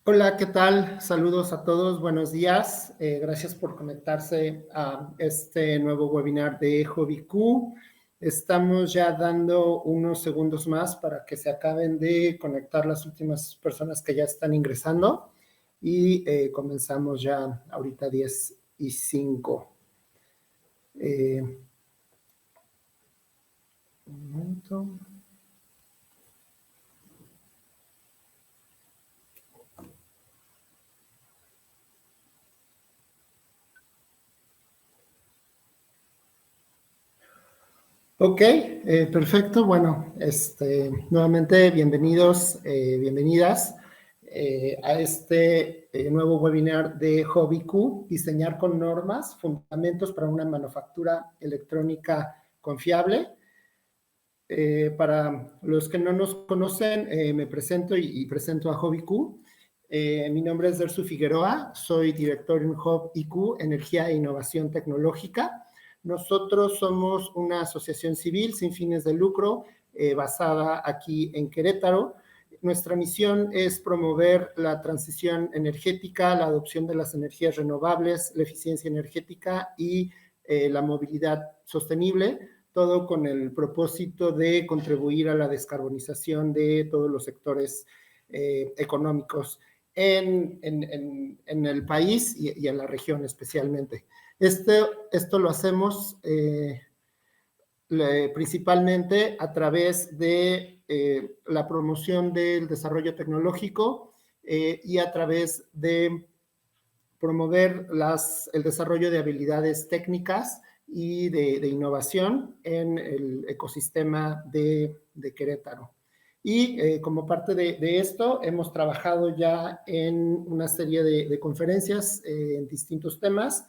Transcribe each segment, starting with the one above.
Hola, ¿qué tal? Saludos a todos, buenos días. Gracias por conectarse a este nuevo webinar de HobbyQ. Estamos ya dando unos segundos más para que se acaben de conectar las últimas personas que ya están ingresando y comenzamos ya ahorita 10:05. Un momento. Ok, perfecto. Bueno, nuevamente bienvenidos, bienvenidas a este nuevo webinar de HobbyQ, diseñar con normas, fundamentos para una manufactura electrónica confiable. Para los que no nos conocen, me presento y presento a HobbyQ. Mi nombre es Dersu Figueroa, soy director en HobbyQ, Energía e Innovación Tecnológica. Nosotros somos una asociación civil sin fines de lucro basada aquí en Querétaro. Nuestra misión es promover la transición energética, la adopción de las energías renovables, la eficiencia energética y la movilidad sostenible, todo con el propósito de contribuir a la descarbonización de todos los sectores económicos en el país y en la región especialmente. Esto lo hacemos principalmente a través de la promoción del desarrollo tecnológico y a través de promover el desarrollo de habilidades técnicas y de innovación en el ecosistema de Querétaro. Y como parte de esto, hemos trabajado ya en una serie de conferencias en distintos temas.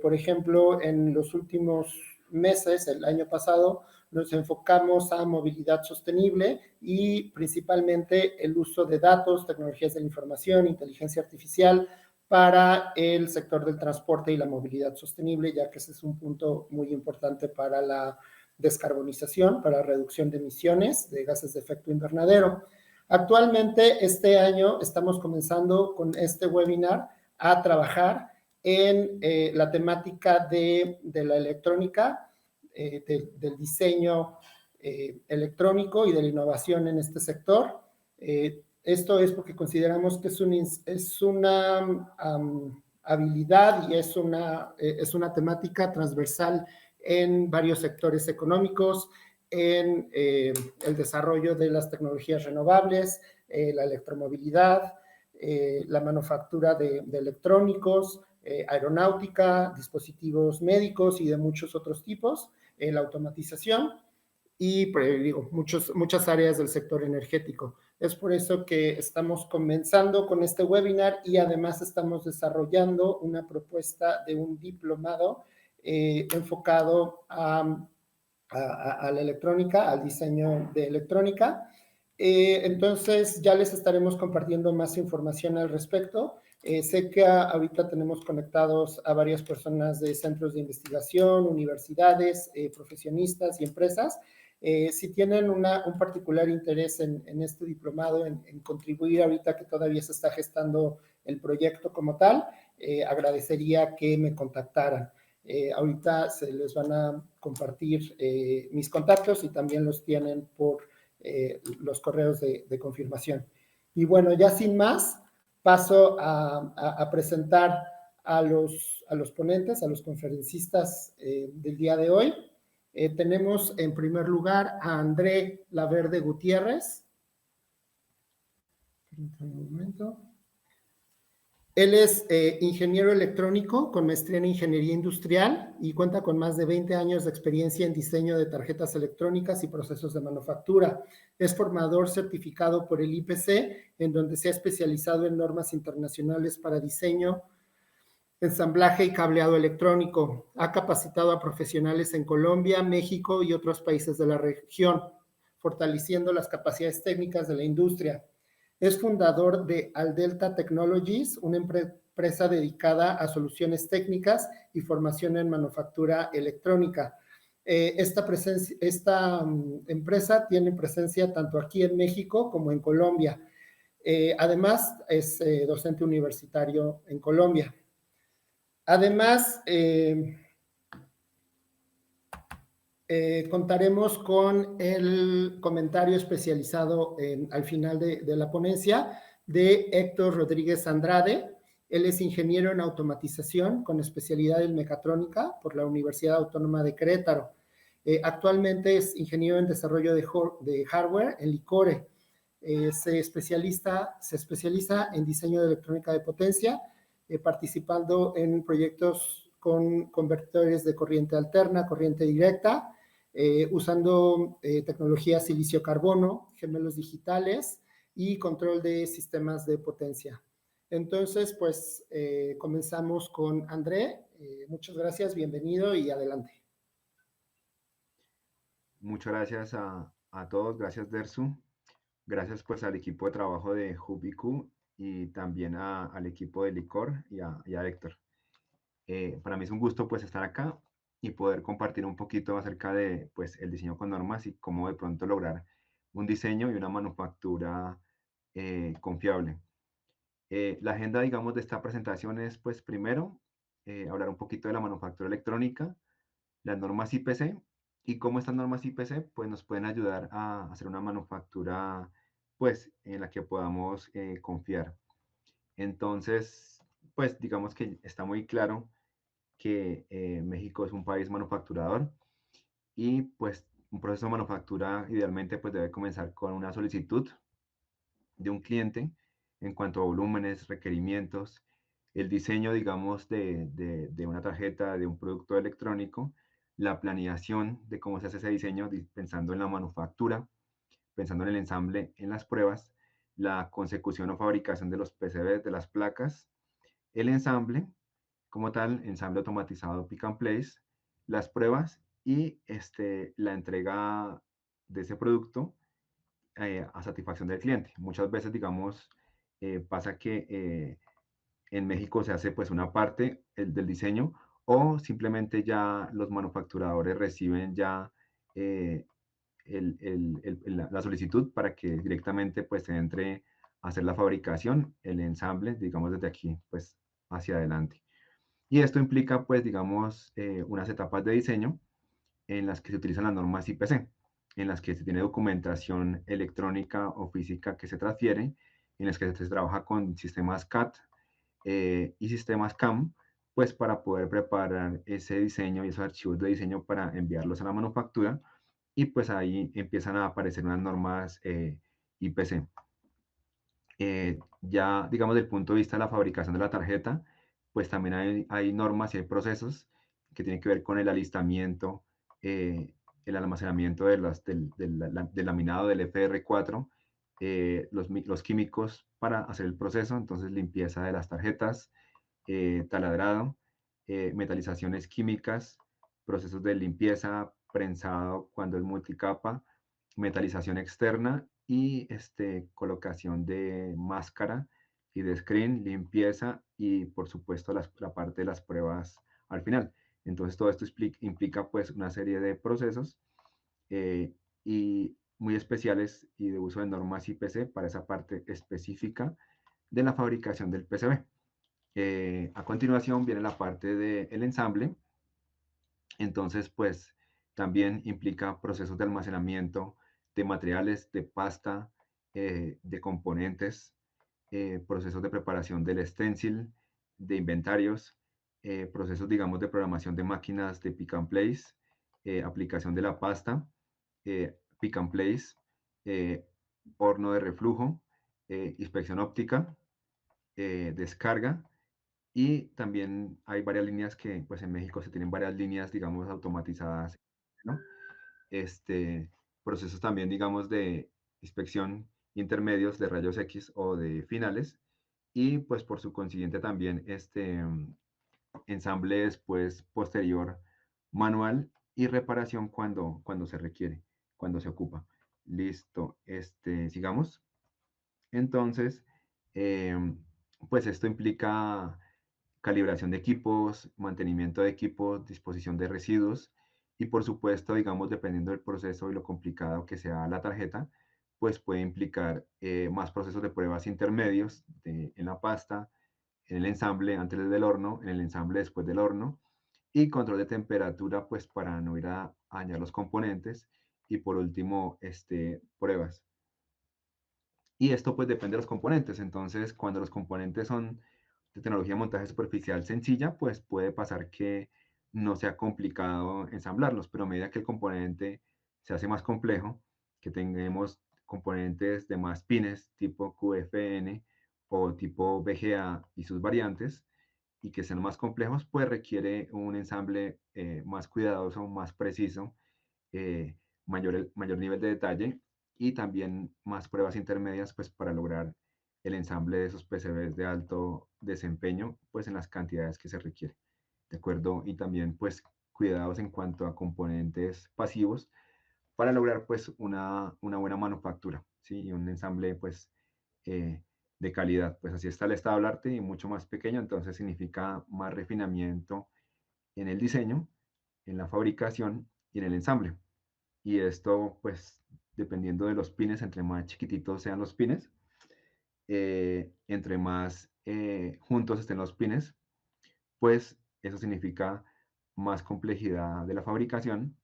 Por ejemplo, en los últimos meses, el año pasado, nos enfocamos a movilidad sostenible y principalmente el uso de datos, tecnologías de la información, inteligencia artificial, para el sector del transporte y la movilidad sostenible, ya que ese es un punto muy importante para la descarbonización, para la reducción de emisiones de gases de efecto invernadero. Actualmente, este año, estamos comenzando con este webinar a trabajar en la temática de la electrónica, del diseño electrónico y de la innovación en este sector. Esto es porque consideramos que es una habilidad y es una temática transversal en varios sectores económicos, en el desarrollo de las tecnologías renovables, la electromovilidad, la manufactura de electrónicos, aeronáutica, dispositivos médicos y de muchos otros tipos, la automatización y digo, muchas áreas del sector energético. Es por eso que estamos comenzando con este webinar y además estamos desarrollando una propuesta de un diplomado enfocado a la electrónica, al diseño de electrónica. Entonces ya les estaremos compartiendo más información al respecto. Sé que ahorita tenemos conectados a varias personas de centros de investigación, universidades, profesionistas y empresas. Si tienen un particular interés en este diplomado, en contribuir ahorita que todavía se está gestando el proyecto como tal, agradecería que me contactaran. Ahorita se les van a compartir mis contactos y también los tienen por los correos de confirmación. Y bueno, ya sin más, paso a presentar a los ponentes, a los conferencistas del día de hoy. Tenemos en primer lugar a André Laverde Gutiérrez. Un momento. Él es ingeniero electrónico con maestría en ingeniería industrial y cuenta con más de 20 años de experiencia en diseño de tarjetas electrónicas y procesos de manufactura. Es formador certificado por el IPC, en donde se ha especializado en normas internacionales para diseño, ensamblaje y cableado electrónico. Ha capacitado a profesionales en Colombia, México y otros países de la región, fortaleciendo las capacidades técnicas de la industria. Es fundador de Aldelta Technologies, una empresa dedicada a soluciones técnicas y formación en manufactura electrónica. Esta empresa tiene presencia tanto aquí en México como en Colombia. Además, es docente universitario en Colombia. Además, contaremos con el comentario especializado al final de la ponencia de Héctor Rodríguez Andrade. Él es ingeniero en automatización con especialidad en mecatrónica por la Universidad Autónoma de Querétaro. Actualmente es ingeniero en desarrollo de hardware en Licore. Se especializa en diseño de electrónica de potencia, participando en proyectos con convertidores de corriente alterna, corriente directa, usando tecnología silicio-carbono, gemelos digitales y control de sistemas de potencia. Entonces, pues comenzamos con André. Muchas gracias, bienvenido y adelante. Muchas gracias a todos, gracias Dersu, gracias pues al equipo de trabajo de HubIQ y también al equipo de Licor y a Héctor. Para mí es un gusto pues estar acá y poder compartir un poquito acerca de pues el diseño con normas y cómo de pronto lograr un diseño y una manufactura confiable. La agenda, digamos, de esta presentación es pues primero hablar un poquito de la manufactura electrónica, las normas IPC y cómo estas normas IPC pues nos pueden ayudar a hacer una manufactura pues en la que podamos confiar. Entonces, pues digamos que está muy claro que México es un país manufacturador y pues un proceso de manufactura idealmente pues debe comenzar con una solicitud de un cliente en cuanto a volúmenes, requerimientos, el diseño, digamos, de una tarjeta, de un producto electrónico, la planeación de cómo se hace ese diseño pensando en la manufactura, pensando en el ensamble, en las pruebas, la consecución o fabricación de los PCBs, de las placas, el ensamble, como tal, ensamble automatizado pick and place, las pruebas y la entrega de ese producto a satisfacción del cliente. Muchas veces, digamos, pasa que en México se hace pues una parte del diseño o simplemente ya los manufacturadores reciben ya eh, la solicitud para que directamente pues se entre a hacer la fabricación, el ensamble, digamos desde aquí pues hacia adelante. Y esto implica pues digamos unas etapas de diseño en las que se utilizan las normas IPC, en las que se tiene documentación electrónica o física que se transfiere, en las que se trabaja con sistemas CAD y sistemas CAM, pues para poder preparar ese diseño y esos archivos de diseño para enviarlos a la manufactura y pues ahí empiezan a aparecer unas normas IPC. Ya, digamos, desde el punto de vista de la fabricación de la tarjeta, pues también hay normas y hay procesos que tienen que ver con el alistamiento, el almacenamiento del laminado del FR4, los químicos para hacer el proceso, entonces limpieza de las tarjetas, taladrado, metalizaciones químicas, procesos de limpieza, prensado cuando es multicapa, metalización externa y colocación de máscara y de screen, limpieza y por supuesto la parte de las pruebas al final. Entonces todo esto implica pues una serie de procesos y muy especiales y de uso de normas IPC para esa parte específica de la fabricación del PCB. A continuación viene la parte del ensamble. Entonces, pues también implica procesos de almacenamiento de materiales, de pasta, de componentes, procesos de preparación del stencil, de inventarios, procesos, digamos, de programación de máquinas de pick and place, aplicación de la pasta, pick and place, horno de reflujo, inspección óptica, descarga y también hay varias líneas que, pues en México se tienen varias líneas, digamos, automatizadas, ¿no? Procesos también, digamos, de inspección intermedios de rayos X o de finales y pues por su consiguiente también ensamble después posterior manual y reparación cuando se requiere, cuando se ocupa. Listo, sigamos. Entonces, pues esto implica calibración de equipos, mantenimiento de equipos, disposición de residuos y por supuesto, digamos, dependiendo del proceso y lo complicado que sea la tarjeta, pues puede implicar más procesos de pruebas intermedios en la pasta, en el ensamble antes del horno, en el ensamble después del horno, y control de temperatura, pues para no ir a dañar los componentes, y por último, pruebas. Y esto pues depende de los componentes. Entonces, cuando los componentes son de tecnología de montaje superficial sencilla, pues puede pasar que no sea complicado ensamblarlos, pero a medida que el componente se hace más complejo, que tengamos componentes de más pines tipo QFN o tipo VGA y sus variantes, y que sean más complejos, pues requiere un ensamble más cuidadoso, más preciso, eh, mayor nivel de detalle y también más pruebas intermedias pues para lograr el ensamble de esos PCBs de alto desempeño pues en las cantidades que se requiere, ¿de acuerdo? Y también pues cuidados en cuanto a componentes pasivos para lograr pues una buena manufactura, ¿sí? Y un ensamble pues de calidad, pues así está el estado del arte y mucho más pequeño, entonces significa más refinamiento en el diseño, en la fabricación y en el ensamble. Y esto, pues, dependiendo de los pines, entre más chiquititos sean los pines, entre más juntos estén los pines, pues eso significa más complejidad de la fabricación,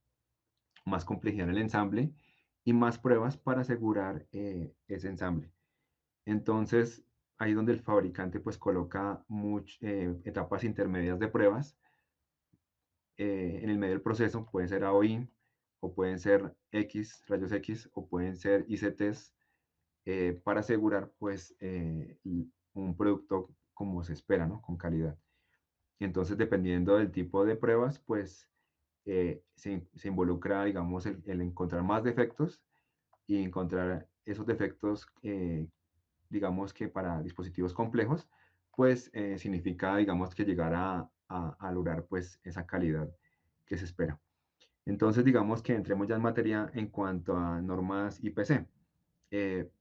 más complejidad en el ensamble y más pruebas para asegurar ese ensamble. Entonces, ahí es donde el fabricante pues coloca etapas intermedias de pruebas en el medio del proceso, pueden ser AOI o pueden ser rayos X o pueden ser ICTs para asegurar pues un producto como se espera, ¿no? Con calidad. Entonces, dependiendo del tipo de pruebas, pues se involucra, digamos, el encontrar más defectos y encontrar esos defectos, digamos que para dispositivos complejos, pues significa, digamos, que llegar a lograr pues esa calidad que se espera. Entonces, digamos que entremos ya en materia en cuanto a normas IPC.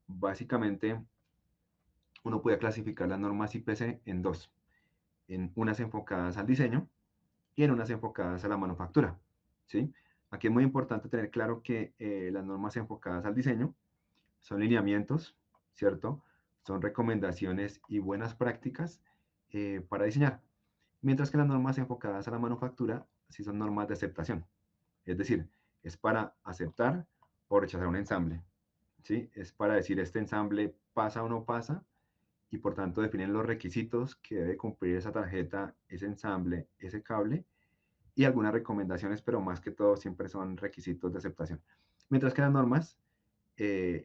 Básicamente, uno puede clasificar las normas IPC en dos, en unas enfocadas al diseño y en unas enfocadas a la manufactura, ¿sí? Aquí es muy importante tener claro que las normas enfocadas al diseño son lineamientos, ¿cierto? Son recomendaciones y buenas prácticas para diseñar, mientras que las normas enfocadas a la manufactura sí son normas de aceptación, es decir, es para aceptar o rechazar un ensamble, ¿sí? Es para decir este ensamble pasa o no pasa y por tanto definen los requisitos que debe cumplir esa tarjeta, ese ensamble, ese cable y algunas recomendaciones, pero más que todo siempre son requisitos de aceptación. Mientras que las normas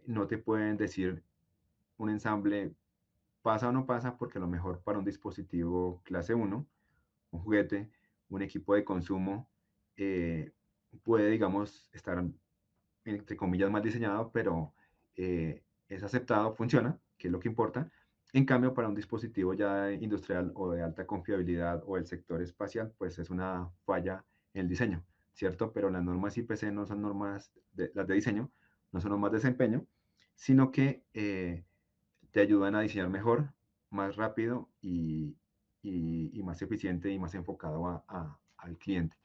no te pueden decir un ensamble pasa o no pasa porque a lo mejor para un dispositivo clase uno, un juguete, un equipo de consumo, eh, puede, digamos, estar entre comillas mal diseñado, pero es aceptado, funciona, que es lo que importa. En cambio, para un dispositivo ya industrial o de alta confiabilidad o el sector espacial, pues es una falla en el diseño, ¿cierto? Pero las normas IPC no son normas, las de diseño, no son normas de desempeño, sino que te ayudan a diseñar mejor, más rápido y más eficiente y más enfocado al cliente.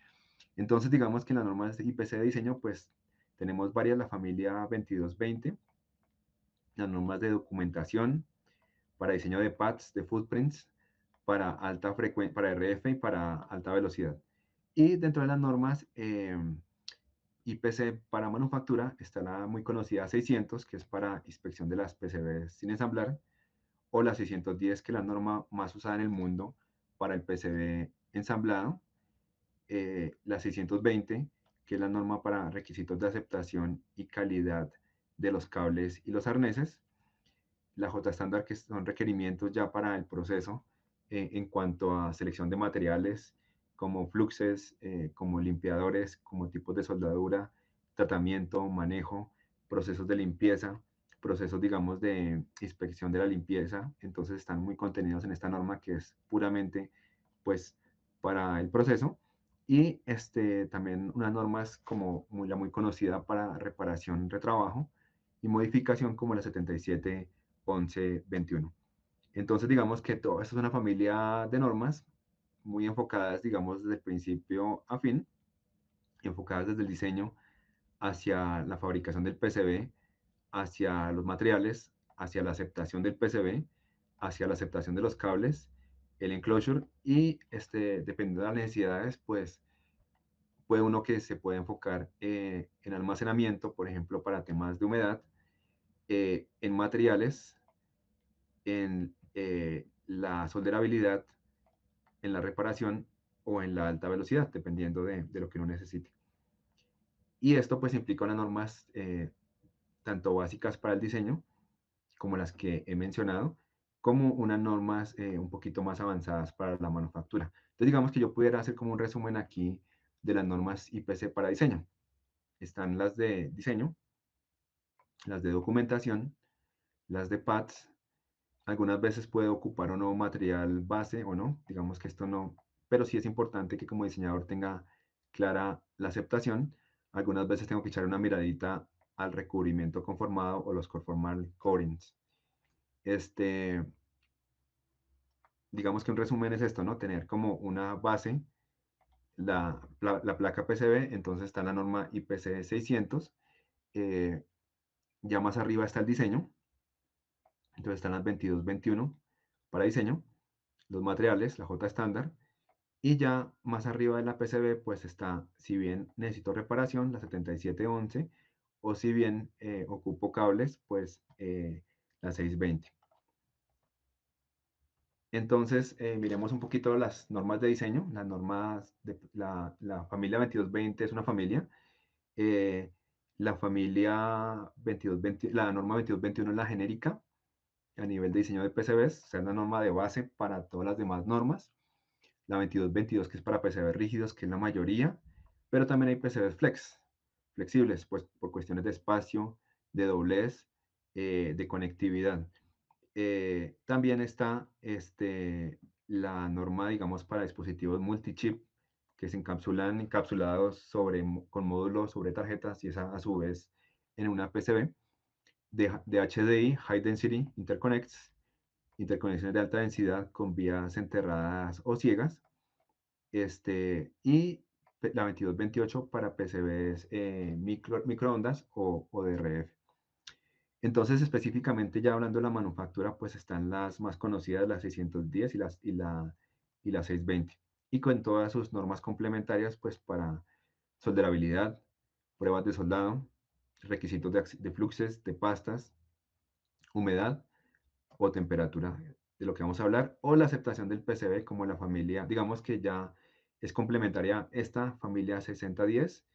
Entonces, digamos que en las normas IPC de diseño, pues tenemos varias, la familia 2220, las normas de documentación para diseño de pads, de footprints, para alta frecuencia, para RF y para alta velocidad. Y dentro de las normas IPC para manufactura está la muy conocida 600, que es para inspección de las PCBs sin ensamblar, o la 610, que es la norma más usada en el mundo para el PCB ensamblado, la 620, que es la norma para requisitos de aceptación y calidad de los cables y los arneses, la J estándar, que son requerimientos ya para el proceso en cuanto a selección de materiales como fluxes, como limpiadores, como tipos de soldadura, tratamiento, manejo, procesos de limpieza, procesos, digamos, de inspección de la limpieza. Entonces están muy contenidos en esta norma que es puramente, pues, para el proceso. Y también unas normas como la muy conocida para reparación, retrabajo y modificación como la 77 11, 21. Entonces, digamos que todo esto es una familia de normas muy enfocadas, digamos, desde el principio a fin, enfocadas desde el diseño hacia la fabricación del PCB, hacia los materiales, hacia la aceptación del PCB, hacia la aceptación de los cables, el enclosure y dependiendo de las necesidades, pues puede uno que se puede enfocar en almacenamiento, por ejemplo, para temas de humedad, en materiales, en la solderabilidad, en la reparación o en la alta velocidad, dependiendo de lo que uno necesite. Y esto pues implica unas normas tanto básicas para el diseño, como las que he mencionado, como unas normas un poquito más avanzadas para la manufactura. Entonces, digamos que yo pudiera hacer como un resumen aquí de las normas IPC para diseño. Están las de diseño, las de documentación, las de PATS. Algunas veces puede ocupar o no material base o no, digamos que esto no, pero sí es importante que como diseñador tenga clara la aceptación. Algunas veces tengo que echar una miradita al recubrimiento conformado o los conformal coverings. Digamos que un resumen es esto, ¿no? Tener como una base, la placa PCB, entonces está la norma IPC 600, ya más arriba está el diseño, entonces están las 2221 para diseño, los materiales, la J estándar, y ya más arriba de la PCB, pues está, si bien necesito reparación, la 7711, o si bien ocupo cables, pues la 620. Entonces, miremos un poquito las normas de diseño. Las normas de la familia 2220 es una familia. eh, la familia 2220, la norma 2221 es la genérica a nivel de diseño de PCBs, o sea, es la norma de base para todas las demás normas. La 2222 que es para PCBs rígidos, que es la mayoría, pero también hay PCBs flexibles, pues por cuestiones de espacio, de doblez, de conectividad. También está la norma, digamos, para dispositivos multichip que se encapsulan encapsulados con módulos sobre tarjetas y esa a su vez en una PCB de HDI, High Density Interconnects, interconexiones de alta densidad con vías enterradas o ciegas, y la 2228 para PCBs microondas o DRF. Entonces, específicamente ya hablando de la manufactura, pues están las más conocidas, las 610 y las 620. Y con todas sus normas complementarias, pues para solderabilidad, pruebas de soldado, requisitos de fluxes, de pastas, humedad o temperatura, de lo que vamos a hablar, o la aceptación del PCB como la familia, digamos que ya es complementaria esta familia 6010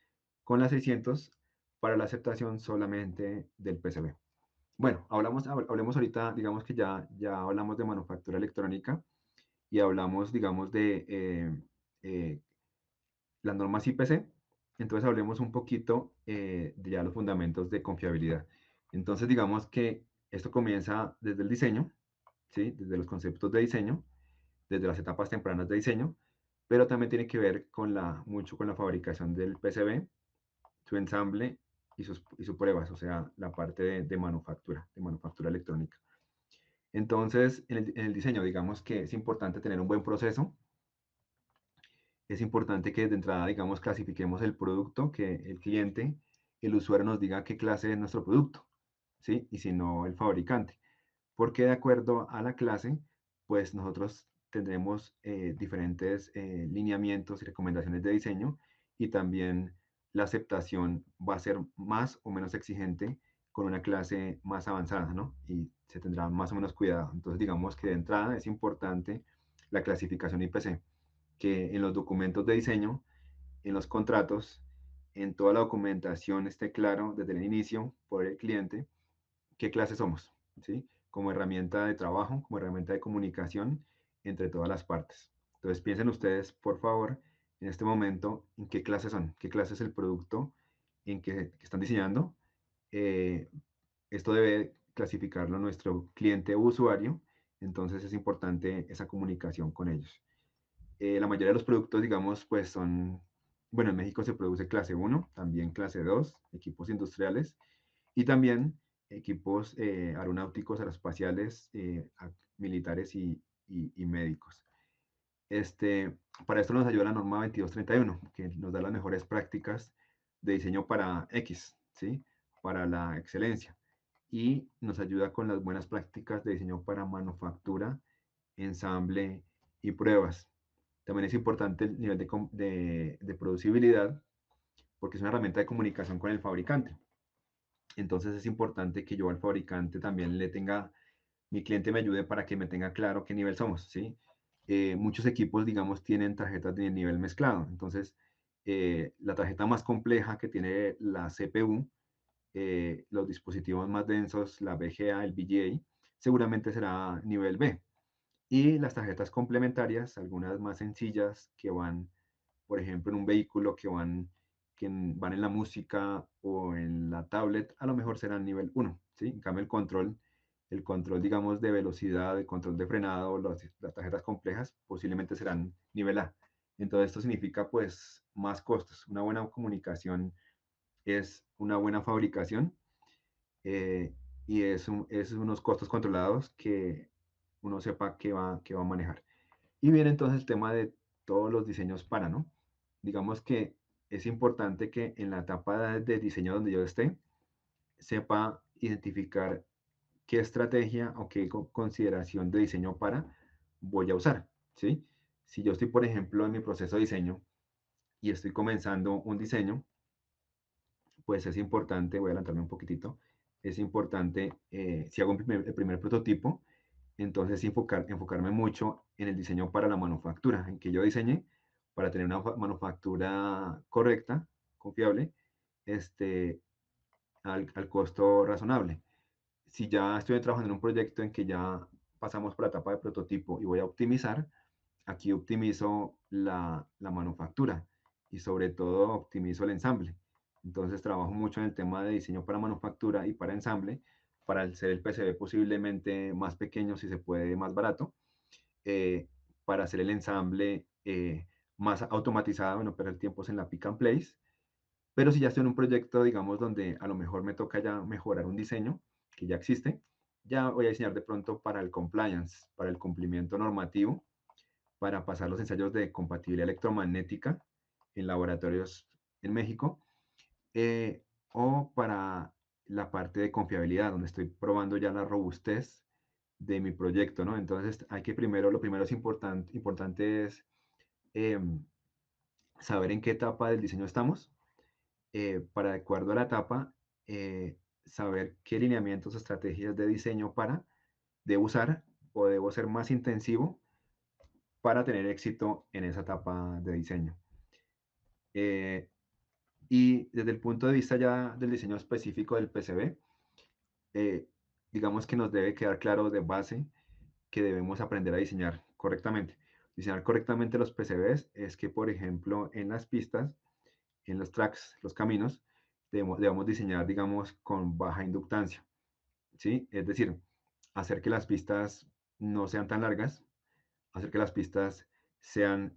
con la 600 para la aceptación solamente del PCB. Bueno, hablemos ahorita, digamos que ya hablamos de manufactura electrónica y hablamos, digamos, de eh, las normas IPC. Entonces hablemos un poquito de ya los fundamentos de confiabilidad. Entonces digamos que esto comienza desde el diseño, ¿sí? Desde los conceptos de diseño, desde las etapas tempranas de diseño, pero también tiene que ver mucho con la fabricación del PCB, su ensamble y sus pruebas, o sea, la parte de manufactura electrónica. Entonces, en el diseño, digamos que es importante tener un buen proceso. Es importante que de entrada, digamos, clasifiquemos el producto, que el cliente, el usuario nos diga qué clase es nuestro producto, ¿sí? Y si no, el fabricante. Porque de acuerdo a la clase, pues nosotros tendremos diferentes lineamientos y recomendaciones de diseño y también la aceptación va a ser más o menos exigente con una clase más avanzada, ¿no? Y se tendrá más o menos cuidado. Entonces, digamos que de entrada es importante la clasificación IPC, que en los documentos de diseño, en los contratos, en toda la documentación esté claro desde el inicio por el cliente qué clase somos, ¿sí? Como herramienta de trabajo, como herramienta de comunicación entre todas las partes. Entonces piensen ustedes, por favor, en este momento, en qué clase son, qué clase es el producto en que están diseñando. Eh, Esto debe clasificarlo nuestro cliente o usuario, entonces es importante esa comunicación con ellos. La mayoría de los productos, digamos, pues son, bueno, en México se produce clase uno, también clase 2, equipos industriales, y también equipos aeronáuticos, aeroespaciales, militares y médicos. Para esto nos ayuda la norma 2231, que nos da las mejores prácticas de diseño para X, ¿sí? Para la excelencia. y nos ayuda con las buenas prácticas de diseño para manufactura, ensamble y pruebas. También es importante el nivel de producibilidad porque es una herramienta de comunicación con el fabricante. Entonces es importante que yo al fabricante también le tenga, mi cliente me ayude para que me tenga claro qué nivel somos, ¿sí? Muchos equipos, digamos, tienen tarjetas de nivel mezclado. Entonces, la tarjeta más compleja que tiene la CPU, los dispositivos más densos, la VGA, el VGA, seguramente será nivel B. Y las tarjetas complementarias, algunas más sencillas que van, por ejemplo, en un vehículo, van en la música o en la tablet, a lo mejor serán nivel 1, ¿sí? En cambio, el control, digamos, de velocidad, el control de frenado, las tarjetas complejas, posiblemente serán nivel A. Entonces, esto significa, pues, más costos. Una buena comunicación es una buena fabricación, eh, y es unos costos controlados que uno sepa que va a manejar. Y viene entonces el tema de todos los diseños para, ¿no? Digamos que es importante que en la etapa de diseño donde yo esté, sepa identificar qué estrategia o qué consideración de diseño para voy a usar, ¿sí? Si yo estoy, por ejemplo, en mi proceso de diseño y estoy comenzando un diseño, pues es importante, voy a adelantarme un poquitito, es importante, si hago el primer prototipo, entonces enfocarme mucho en el diseño para la manufactura, en que yo diseñe para tener una manufactura correcta, confiable, este, al costo razonable. Si ya estoy trabajando en un proyecto en que ya pasamos por la etapa de prototipo y voy a optimizar, aquí optimizo la manufactura y sobre todo optimizo el ensamble. Entonces trabajo mucho en el tema de diseño para manufactura y para ensamble, para hacer el PCB posiblemente más pequeño, si se puede, más barato, para hacer el ensamble más automatizado, no perder tiempos en la pick and place. Pero si ya estoy en un proyecto, digamos, donde a lo mejor me toca ya mejorar un diseño que ya existe, ya voy a diseñar de pronto para el compliance, para el cumplimiento normativo, para pasar los ensayos de compatibilidad electromagnética en laboratorios en México, o para la parte de confiabilidad, donde estoy probando ya la robustez de mi proyecto, ¿no? Entonces, lo primero es importante es saber en qué etapa del diseño estamos, para, de acuerdo a la etapa, saber qué lineamientos, estrategias de diseño debo usar o debo ser más intensivo para tener éxito en esa etapa de diseño. Eh, y desde el punto de vista ya del diseño específico del PCB, eh, digamos que nos debe quedar claro de base que debemos aprender a diseñar correctamente. Diseñar correctamente los PCBs es que, por ejemplo, en las pistas, en los tracks, los caminos, debemos diseñar, digamos, con baja inductancia, ¿sí? Es decir, hacer que las pistas no sean tan largas, hacer que las pistas sean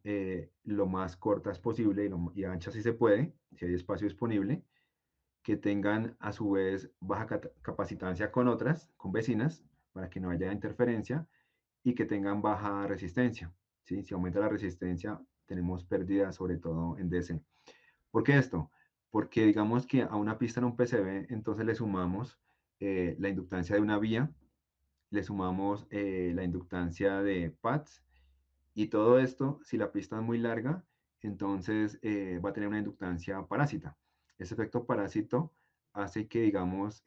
lo más cortas posible y anchas si se puede, si hay espacio disponible, que tengan a su vez baja capacitancia con otras, con vecinas, para que no haya interferencia y que tengan baja resistencia, ¿sí? Si aumenta la resistencia, tenemos pérdidas, sobre todo en DC. ¿Por qué esto? Porque digamos que a una pista en un PCB, entonces le sumamos la inductancia de una vía, le sumamos la inductancia de pads, y todo esto, si la pista es muy larga, entonces va a tener una inductancia parásita. Ese efecto parásito hace que, digamos,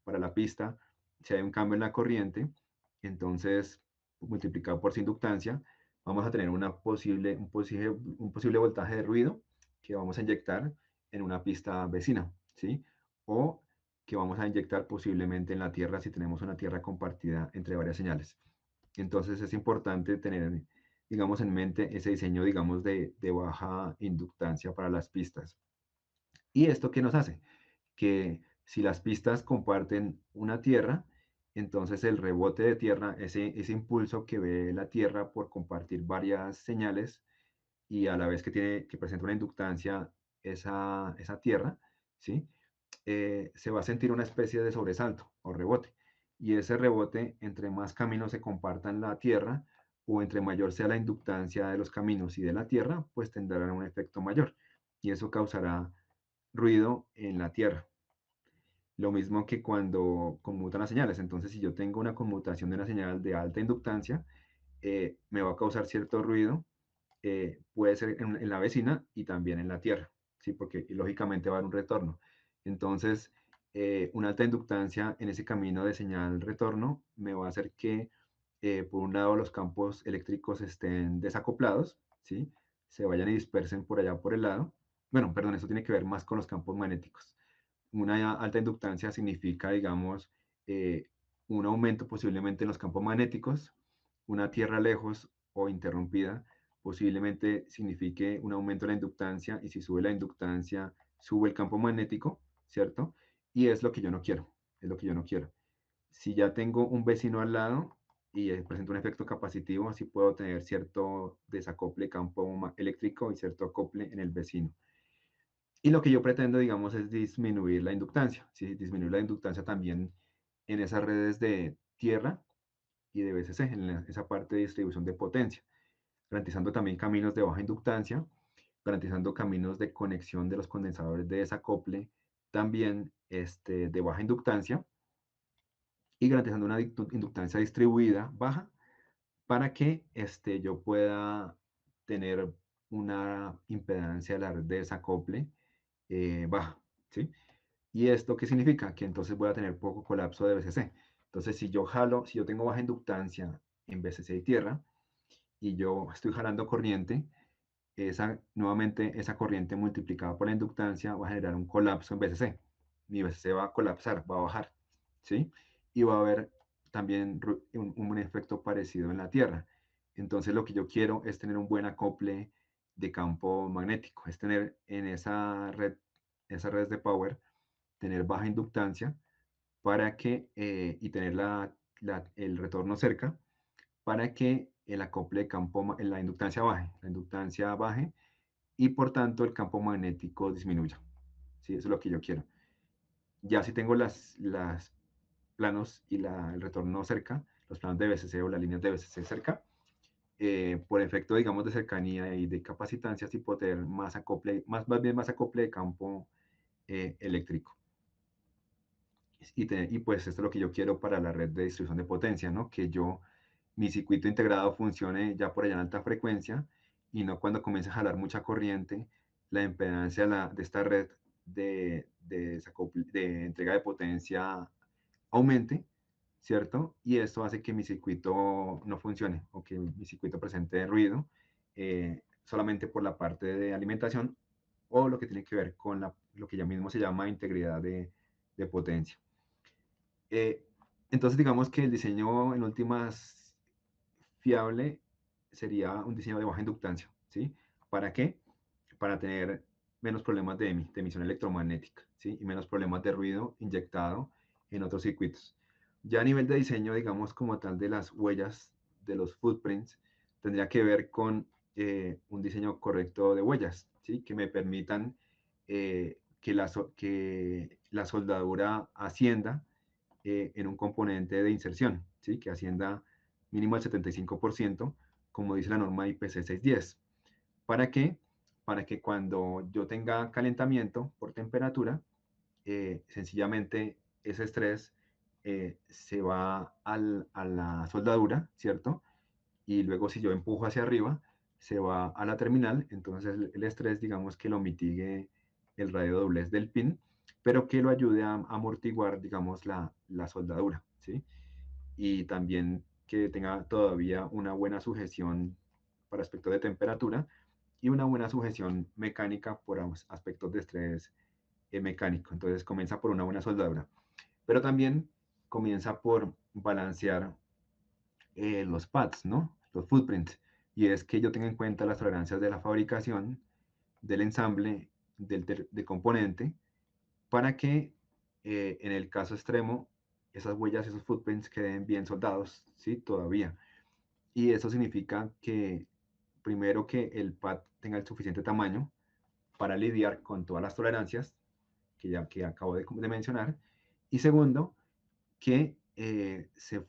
para la pista, si hay un cambio en la corriente, entonces multiplicado por su inductancia, vamos a tener un posible voltaje de ruido que vamos a inyectar en una pista vecina, ¿sí? O que vamos a inyectar posiblemente en la tierra si tenemos una tierra compartida entre varias señales. Entonces es importante tener, digamos, en mente ese diseño, digamos, de baja inductancia para las pistas. ¿Y esto qué nos hace? Que si las pistas comparten una tierra, entonces el rebote de tierra, ese impulso que ve la tierra por compartir varias señales y a la vez que presenta una inductancia esa tierra, ¿sí? Se va a sentir una especie de sobresalto o rebote. Y ese rebote, entre más caminos se compartan la Tierra o entre mayor sea la inductancia de los caminos y de la Tierra, pues tendrán un efecto mayor. Y eso causará ruido en la Tierra. Lo mismo que cuando conmutan las señales. Entonces, si yo tengo una conmutación de una señal de alta inductancia, me va a causar cierto ruido, puede ser en la vecina y también en la tierra, ¿sí? Porque lógicamente va a haber un retorno. Entonces, una alta inductancia en ese camino de señal retorno me va a hacer que, por un lado, los campos eléctricos estén desacoplados, ¿sí? Se vayan y dispersen por allá por el lado. Bueno, perdón, eso tiene que ver más con los campos magnéticos. Una alta inductancia significa, digamos, eh, un aumento posiblemente en los campos magnéticos, una tierra lejos o interrumpida posiblemente signifique un aumento en la inductancia, y si sube la inductancia, sube el campo magnético, ¿cierto? Y es lo que yo no quiero, es lo que yo no quiero. Si ya tengo un vecino al lado y presenta un efecto capacitivo, así puedo tener cierto desacople de campo eléctrico y cierto acople en el vecino. Y lo que yo pretendo, digamos, es disminuir la inductancia, ¿sí? Disminuir la inductancia también en esas redes de tierra y de VCC, en esa parte de distribución de potencia, garantizando también caminos de baja inductancia, garantizando caminos de conexión de los condensadores de desacople también de baja inductancia, y garantizando una inductancia distribuida baja para que yo pueda tener una impedancia de la red de desacople baja, ¿sí? ¿Y esto qué significa? Que entonces voy a tener poco colapso de VCC. Entonces, si yo tengo baja inductancia en VCC y tierra, y yo estoy jalando corriente, nuevamente esa corriente multiplicada por la inductancia va a generar un colapso en VCC. Mi VCC va a colapsar, va a bajar, ¿sí? Y va a haber también un efecto parecido en la tierra. Entonces, lo que yo quiero es tener un buen acople de campo magnético, es tener en esas redes de power, tener baja inductancia para que, y tener el retorno cerca, para que el acople de campo, la inductancia baje y por tanto el campo magnético disminuya. ¿Sí? Eso es lo que yo quiero. Ya si tengo las planos y el retorno cerca, los planos de BCC o las líneas de BCC cerca, por efecto, digamos, de cercanía y de capacitancia, sí puedo tener más acople, más bien más acople de campo eléctrico. Y pues esto es lo que yo quiero para la red de distribución de potencia, ¿no? Que mi circuito integrado funcione ya por allá en alta frecuencia, y no cuando comience a jalar mucha corriente, la impedancia de esta red de entrega de potencia aumente, ¿cierto? Y esto hace que mi circuito no funcione, o que mi circuito presente ruido, solamente por la parte de alimentación, o lo que tiene que ver con lo que ya mismo se llama integridad de potencia. Eh, entonces, digamos que el diseño en últimas fiable sería un diseño de baja inductancia, ¿sí? ¿Para qué? Para tener menos problemas de emisión electromagnética, ¿sí? Y menos problemas de ruido inyectado en otros circuitos. Ya a nivel de diseño, digamos, como tal, de las huellas, de los footprints, tendría que ver con un diseño correcto de huellas, ¿sí? Que me permitan que la soldadura ascienda en un componente de inserción, ¿sí? Que ascienda mínimo al 75%, como dice la norma IPC 610. ¿Para qué? Para que cuando yo tenga calentamiento por temperatura, sencillamente ese estrés se va a la soldadura, ¿cierto? Y luego si yo empujo hacia arriba, se va a la terminal. Entonces el estrés, digamos, que lo mitigue el radio doblez del pin, pero que lo ayude a amortiguar, digamos, la soldadura, ¿sí? Y también que tenga todavía una buena sujeción para aspectos de temperatura, y una buena sujeción mecánica por aspectos de estrés mecánico. Entonces comienza por una buena soldadura, pero también comienza por balancear los pads, ¿no? Los footprints. Y es que yo tenga en cuenta las tolerancias de la fabricación, del ensamble, del componente, para que en el caso extremo esas huellas, esos footprints queden bien soldados, ¿sí? Todavía. Y eso significa que, primero, que el pad tenga el suficiente tamaño para lidiar con todas las tolerancias que acabo de mencionar. Y segundo, que se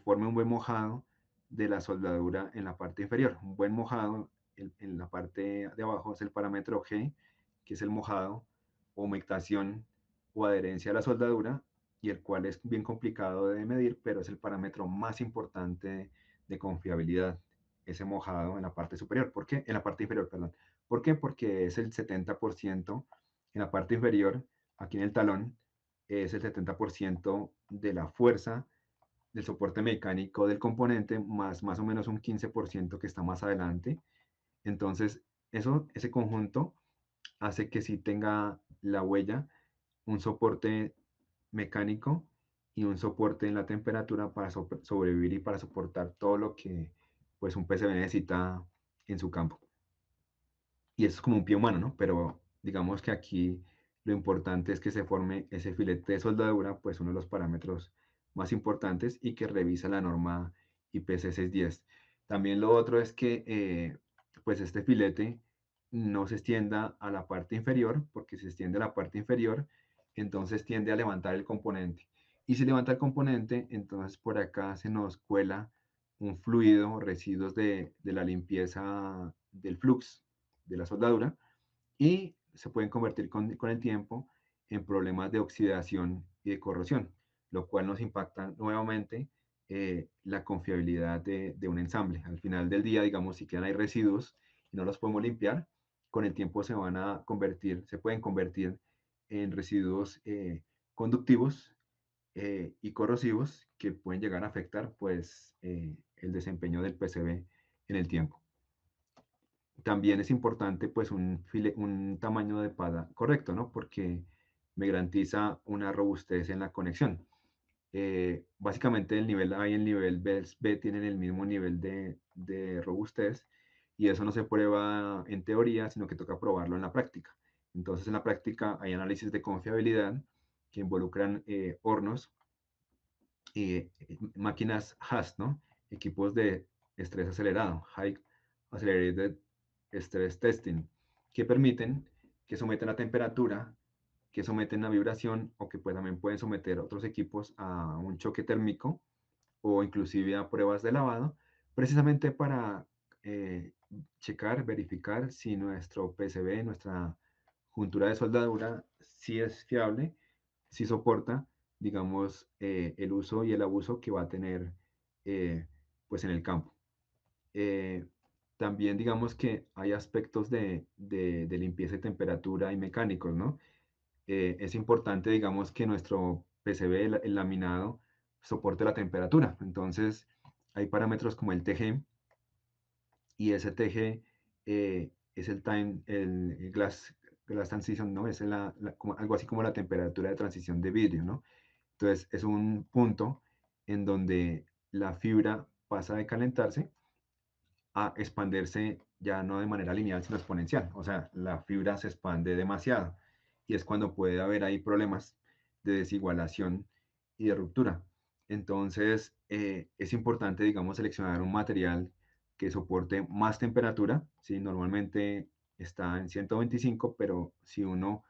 forme un buen mojado de la soldadura en la parte inferior. Un buen mojado en la parte de abajo es el parámetro G, que es el mojado o humectación o adherencia a la soldadura, y el cual es bien complicado de medir, pero es el parámetro más importante de confiabilidad, ese mojado en la parte superior. ¿Por qué? En la parte inferior, perdón. ¿Por qué? Porque es el 70% en la parte inferior, aquí en el talón, es el 70% de la fuerza del soporte mecánico del componente, más o menos un 15% que está más adelante. Entonces, ese conjunto hace que sí tenga la huella un soporte mecánico y un soporte en la temperatura para sobrevivir y para soportar todo lo que pues un PCB necesita en su campo. Y eso es como un pie humano, ¿no? Pero digamos que aquí lo importante es que se forme ese filete de soldadura, pues uno de los parámetros más importantes y que revisa la norma IPC 610. También lo otro es que pues este filete no se extienda a la parte inferior, porque si se extiende a la parte inferior, entonces tiende a levantar el componente. Y si levanta el componente, entonces por acá se nos cuela un fluido, residuos de la limpieza del flux de la soldadura, y se pueden convertir con el tiempo en problemas de oxidación y de corrosión, lo cual nos impacta nuevamente la confiabilidad de un ensamble. Al final del día, digamos, si quedan ahí residuos y no los podemos limpiar, con el tiempo se pueden convertir en residuos conductivos y corrosivos que pueden llegar a afectar pues el desempeño del PCB en el tiempo. También es importante pues un tamaño de pada correcto, ¿no? Porque me garantiza una robustez en la conexión. Básicamente el nivel A y el nivel B tienen el mismo nivel de robustez, y eso no se prueba en teoría, sino que toca probarlo en la práctica. Entonces en la práctica hay análisis de confiabilidad que involucran hornos y máquinas HASS, ¿no? Equipos de estrés acelerado, High Accelerated Stress Testing, que permiten, que someten a temperatura, que someten a vibración, o que pues también pueden someter otros equipos a un choque térmico o inclusive a pruebas de lavado, precisamente para checar, verificar si nuestro PCB, nuestra juntura de soldadura, si es fiable, si soporta, digamos, el uso y el abuso que va a tener eh, pues en el campo. Eh, También digamos que hay aspectos de limpieza de temperatura y mecánicos, ¿no? Es importante, digamos, que nuestro PCB, el laminado, soporte la temperatura. Entonces, hay parámetros como el TG, y ese TG es el glass transition, ¿no? Es algo así como la temperatura de transición de vidrio, ¿no? Entonces, es un punto en donde la fibra pasa de calentarse a expandirse ya no de manera lineal, sino exponencial. O sea, la fibra se expande demasiado, y es cuando puede haber ahí problemas de desigualación y de ruptura. Entonces, es importante, digamos, seleccionar un material que soporte más temperatura. ¿Sí? Normalmente está en 125, pero si uno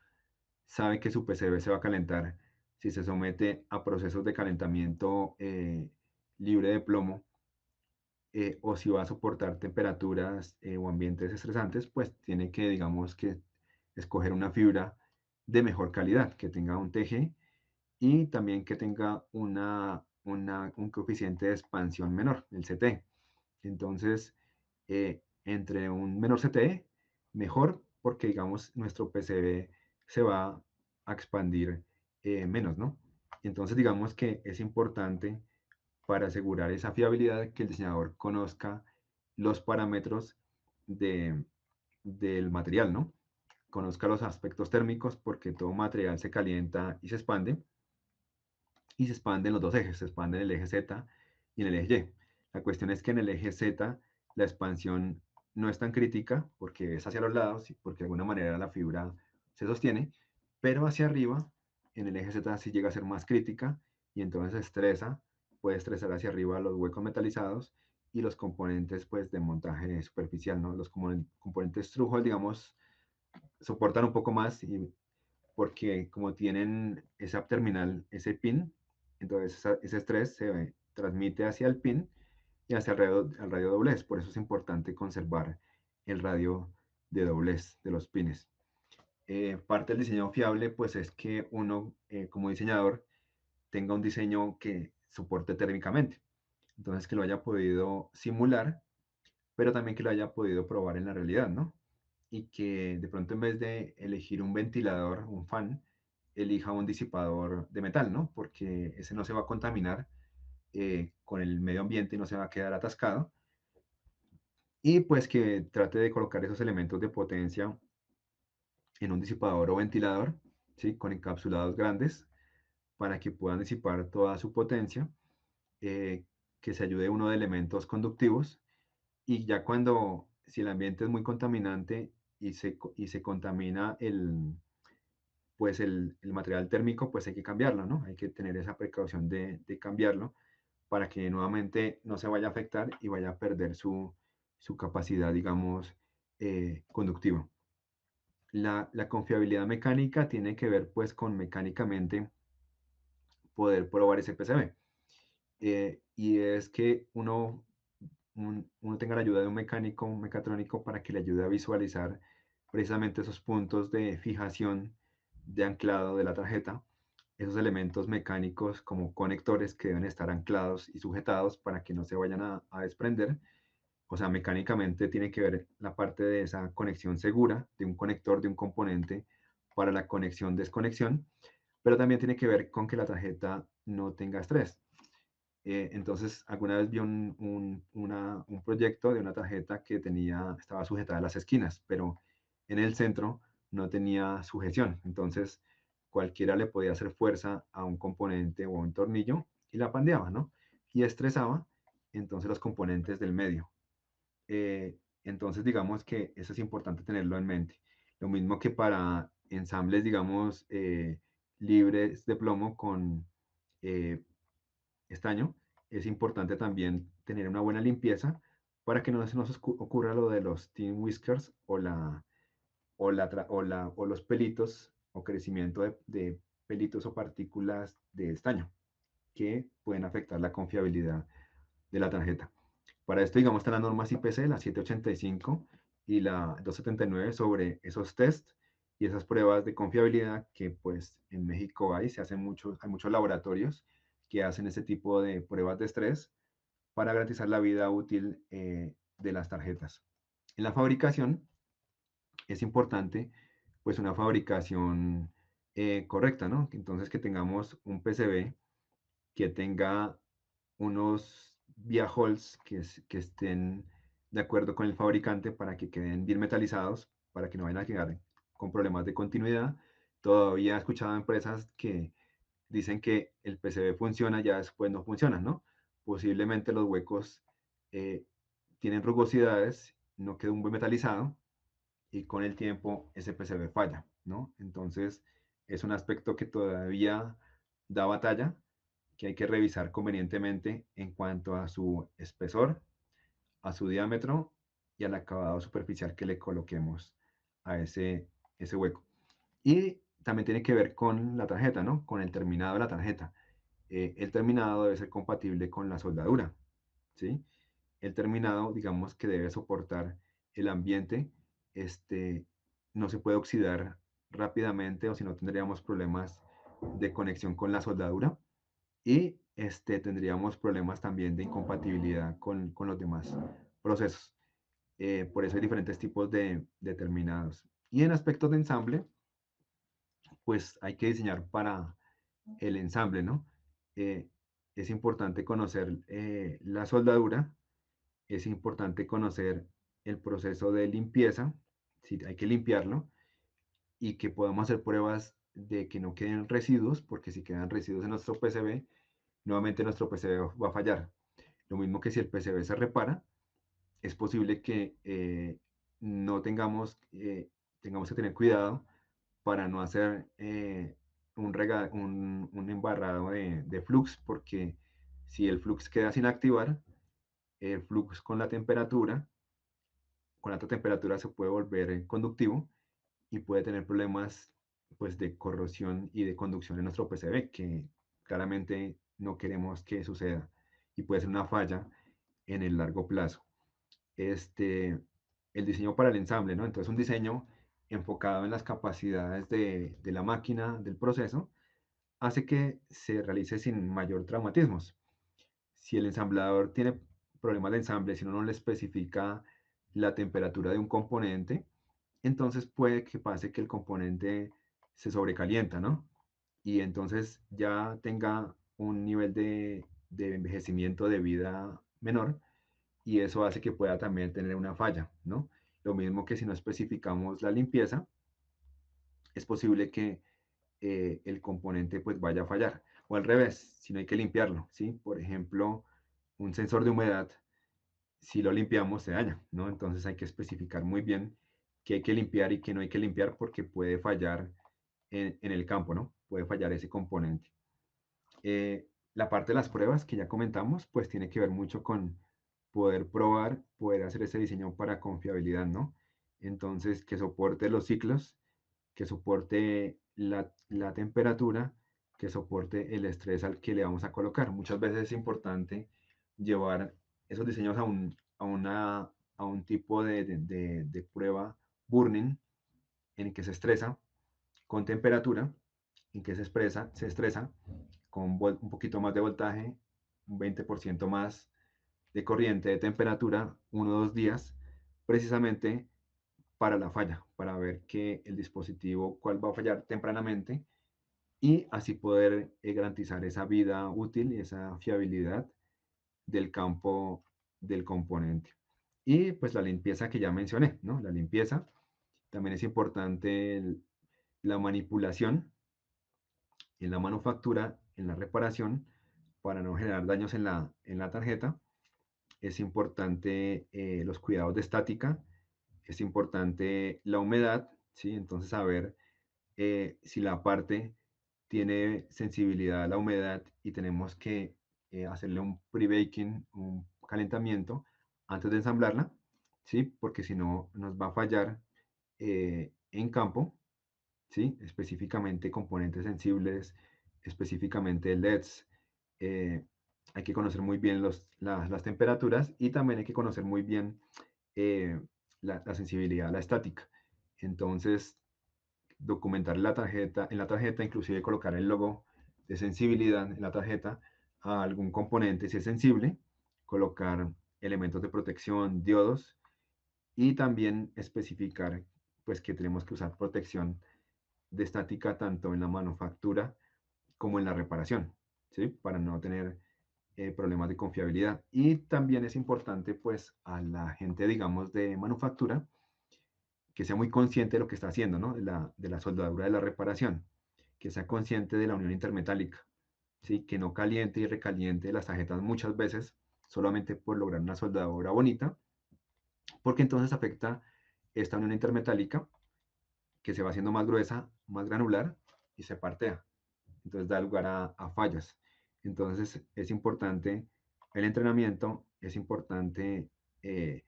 sabe que su PCB se va a calentar, si se somete a procesos de calentamiento libre de plomo, o si va a soportar temperaturas o ambientes estresantes, pues tiene que, digamos, que escoger una fibra de mejor calidad, que tenga un TG y también que tenga un coeficiente de expansión menor, el CT. Entonces, entre un menor CT, mejor, porque, digamos, nuestro PCB se va a expandir menos, ¿no? Entonces, digamos que es importante, para asegurar esa fiabilidad, que el diseñador conozca los parámetros de, del material, ¿no? Conozca los aspectos térmicos, porque todo material se calienta y se expande en los dos ejes, se expande en el eje Z y en el eje Y. La cuestión es que en el eje Z la expansión no es tan crítica, porque es hacia los lados, porque de alguna manera la fibra se sostiene, pero hacia arriba, en el eje Z sí llega a ser más crítica, y entonces estresa, puede estresar hacia arriba los huecos metalizados y los componentes pues de montaje superficial, ¿no? Los componentes Through-Hole, digamos, soportan un poco más, porque como tienen esa terminal, ese pin, entonces ese estrés se transmite hacia el pin y hacia el radio doblez. Por eso es importante conservar el radio de doblez de los pines. Parte del diseño fiable, pues es que uno, como diseñador, tenga un diseño que soporte térmicamente. Entonces, que lo haya podido simular, pero también que lo haya podido probar en la realidad, ¿no? Y que de pronto en vez de elegir un ventilador, un fan, elija un disipador de metal, ¿no? Porque ese no se va a contaminar con el medio ambiente y no se va a quedar atascado. Y pues que trate de colocar esos elementos de potencia en un disipador o ventilador, ¿sí? Con encapsulados grandes para que puedan disipar toda su potencia, eh, que se ayude uno de elementos conductivos y ya cuando, si el ambiente es muy contaminante y se contamina pues el material térmico, pues hay que cambiarlo, ¿no? Hay que tener esa precaución de cambiarlo para que nuevamente no se vaya a afectar y vaya a perder su capacidad, digamos, conductiva. La confiabilidad mecánica tiene que ver pues con mecánicamente poder probar ese PCB. Y es que uno tenga la ayuda de un mecánico, un mecatrónico, para que le ayude a visualizar precisamente esos puntos de fijación, de anclado de la tarjeta, esos elementos mecánicos como conectores que deben estar anclados y sujetados para que no se vayan a desprender. O sea, mecánicamente tiene que ver la parte de esa conexión segura de un conector, de un componente para la conexión-desconexión, pero también tiene que ver con que la tarjeta no tenga estrés. Entonces, alguna vez vi un proyecto de una tarjeta que estaba sujetada a las esquinas, pero en el centro no tenía sujeción. Entonces, cualquiera le podía hacer fuerza a un componente o a un tornillo y la pandeaba, ¿no? Y estresaba entonces los componentes del medio. Entonces, digamos que eso es importante tenerlo en mente. Lo mismo que para ensambles, digamos, libres de plomo con eh, estaño, es importante también tener una buena limpieza para que no se nos ocurra lo de los tin whiskers o los pelitos o crecimiento de pelitos o partículas de estaño que pueden afectar la confiabilidad de la tarjeta. Para esto, digamos, están las normas IPC, la 785 y la 279 sobre esos test y esas pruebas de confiabilidad que pues en México hay muchos laboratorios que hacen ese tipo de pruebas de estrés para garantizar la vida útil de las tarjetas. En la fabricación es importante pues una fabricación correcta, ¿no? Entonces que tengamos un PCB que tenga unos via holes que estén de acuerdo con el fabricante para que queden bien metalizados, para que no vayan a quedar con problemas de continuidad. Todavía he escuchado empresas que dicen que el PCB funciona, ya después no funciona, ¿no? Posiblemente los huecos eh, tienen rugosidades, no quedó un buen metalizado y con el tiempo ese PCB falla, ¿no? Entonces es un aspecto que todavía da batalla, que hay que revisar convenientemente en cuanto a su espesor, a su diámetro y al acabado superficial que le coloquemos a ese hueco. Y también tiene que ver con la tarjeta, ¿no? Con el terminado de la tarjeta. El terminado debe ser compatible con la soldadura, ¿sí? El terminado, digamos que debe soportar el ambiente, este, no se puede oxidar rápidamente o si no tendríamos problemas de conexión con la soldadura y tendríamos problemas también de incompatibilidad con los demás procesos. Por eso hay diferentes tipos de determinados. Y en aspectos de ensamble, pues hay que diseñar para el ensamble, ¿no? Eh, es importante conocer la soldadura, es importante conocer el proceso de limpieza, si hay que limpiarlo, y que podamos hacer pruebas de que no queden residuos, porque si quedan residuos en nuestro PCB, nuevamente nuestro PCB va a fallar. Lo mismo que si el PCB se repara, es posible que no tengamos que tener cuidado para no hacer un embarrado de flux, porque si el flux queda sin activar, el flux con alta temperatura se puede volver conductivo y puede tener problemas pues, de corrosión y de conducción en nuestro PCB, que claramente no queremos que suceda y puede ser una falla en el largo plazo. Este, el diseño para el ensamble, ¿no? Entonces, un diseño enfocado en las capacidades de la máquina, del proceso, hace que se realice sin mayor traumatismos. Si el ensamblador tiene problemas de ensamble, si uno no le especifica la temperatura de un componente, entonces puede que pase que el componente se sobrecalienta, ¿no? Y entonces ya tenga un nivel de envejecimiento de vida menor y eso hace que pueda también tener una falla, ¿no? Lo mismo que si no especificamos la limpieza, es posible que el componente pues vaya a fallar. O al revés, si no hay que limpiarlo, ¿sí? Por ejemplo, un sensor de humedad, si lo limpiamos se daña, ¿no? Entonces hay que especificar muy bien qué hay que limpiar y qué no hay que limpiar porque puede fallar en el campo, ¿no? Puede fallar ese componente. La parte de las pruebas que ya comentamos, pues tiene que ver mucho con poder probar, poder hacer ese diseño para confiabilidad, ¿no? Entonces, que soporte los ciclos, que soporte la temperatura, que soporte el estrés al que le vamos a colocar. Muchas veces es importante llevar esos diseños a un tipo de prueba burning en el que se estresa con temperatura, en que se estresa con un poquito más de voltaje, un 20% más de corriente de temperatura, 1 o 2 días, precisamente para la falla, para ver que el dispositivo cuál va a fallar tempranamente y así poder garantizar esa vida útil y esa fiabilidad del campo del componente. Y pues la limpieza que ya mencioné, ¿no? La limpieza, también es importante la manipulación en la manufactura, en la reparación, para no generar daños en la tarjeta. Es importante los cuidados de estática, es importante la humedad, ¿sí? Entonces saber si la parte tiene sensibilidad a la humedad y tenemos que hacerle un pre-baking, un calentamiento antes de ensamblarla, ¿sí? Porque si no nos va a fallar en campo, ¿sí? Específicamente componentes sensibles, específicamente LEDs. eh, Hay que conocer muy bien las temperaturas y también hay que conocer muy bien eh, la sensibilidad a la estática. Entonces, documentar en la tarjeta, inclusive colocar el logo de sensibilidad en la tarjeta a algún componente si es sensible, colocar elementos de protección, diodos y también especificar pues que tenemos que usar protección de estática tanto en la manufactura como en la reparación, ¿sí? Para no tener problemas de confiabilidad. Y también es importante, pues, a la gente, digamos, de manufactura, que sea muy consciente de lo que está haciendo, ¿no? De la soldadura de la reparación, que sea consciente de la unión intermetálica, ¿sí? Que no caliente y recaliente las tarjetas muchas veces solamente por lograr una soldadura bonita, porque entonces afecta esta unión intermetálica que se va haciendo más gruesa, más granular y se partea. Entonces da lugar a fallas. Entonces es importante el entrenamiento, es importante eh,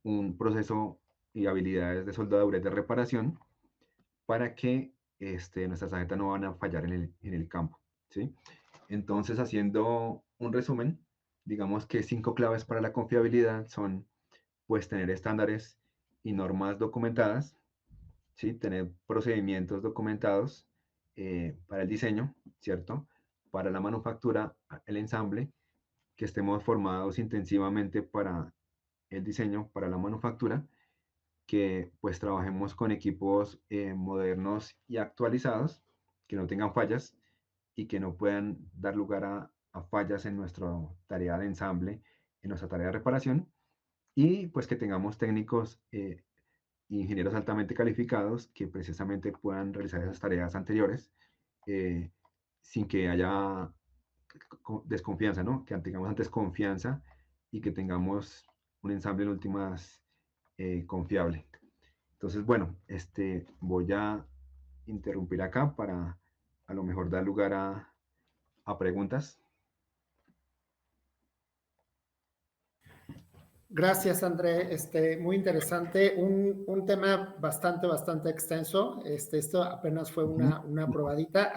un proceso y habilidades de soldadura y de reparación para que nuestras tarjetas no van a fallar en el campo. ¿Sí? Entonces, haciendo un resumen, digamos que 5 claves para la confiabilidad son, pues, tener estándares y normas documentadas, ¿sí? Tener procedimientos documentados para el diseño, ¿cierto? Para la manufactura, el ensamble, que estemos formados intensivamente para el diseño, para la manufactura, que pues trabajemos con equipos modernos y actualizados, que no tengan fallas y que no puedan dar lugar a fallas en nuestra tarea de ensamble, en nuestra tarea de reparación, y pues que tengamos técnicos ingenieros altamente calificados que precisamente puedan realizar esas tareas anteriores eh, sin que haya desconfianza, ¿no? Que tengamos antes confianza y que tengamos un ensamble en últimas confiable. Entonces, bueno, voy a interrumpir acá para a lo mejor dar lugar a preguntas. Gracias, André. Muy interesante. Un tema bastante extenso. Esto apenas fue una probadita.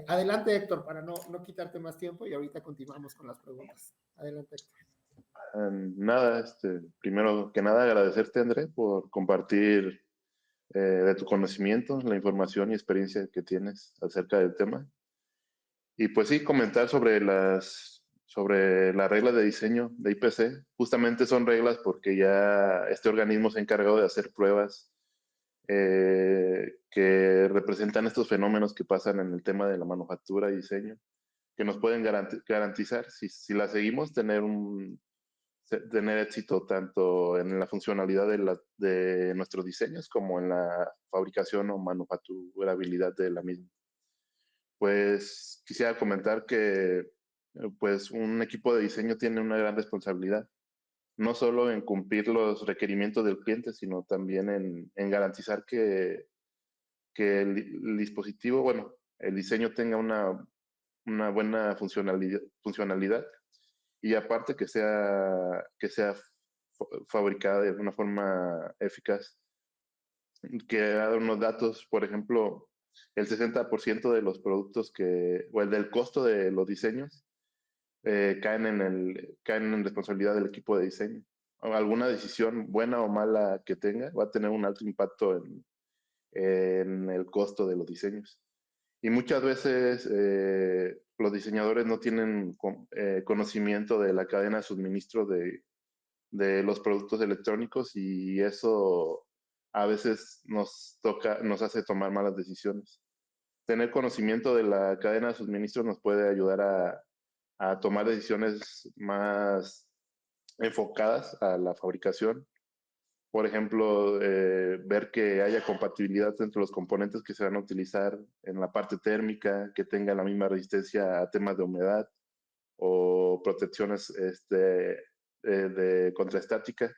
Adelante, Héctor, para no quitarte más tiempo y ahorita continuamos con las preguntas. Adelante, Héctor. Nada, primero que nada agradecerte, André, por compartir de tu conocimiento, la información y experiencia que tienes acerca del tema. Y pues sí, comentar sobre las reglas de diseño de IPC. Justamente son reglas porque ya este organismo se ha encargado de hacer pruebas que representan estos fenómenos que pasan en el tema de la manufactura y diseño, que nos pueden garantizar, si la seguimos, tener éxito tanto en la funcionalidad de nuestros diseños como en la fabricación o manufacturabilidad de la misma. Pues quisiera comentar que pues un equipo de diseño tiene una gran responsabilidad, no solo en cumplir los requerimientos del cliente, sino también en garantizar que el dispositivo, bueno, el diseño tenga una buena funcionalidad y aparte que sea fabricada de una forma eficaz. Que dar unos datos, por ejemplo, el 60% de los productos o el del costo de los diseños caen en responsabilidad del equipo de diseño. Alguna decisión buena o mala que tenga va a tener un alto impacto en el costo de los diseños. Y muchas veces los diseñadores no tienen conocimiento de la cadena de suministro de los productos electrónicos y eso a veces nos hace tomar malas decisiones. Tener conocimiento de la cadena de suministro nos puede ayudar a tomar decisiones más enfocadas a la fabricación. Por ejemplo, ver que haya compatibilidad entre los componentes que se van a utilizar en la parte térmica, que tengan la misma resistencia a temas de humedad o protecciones de contraestática.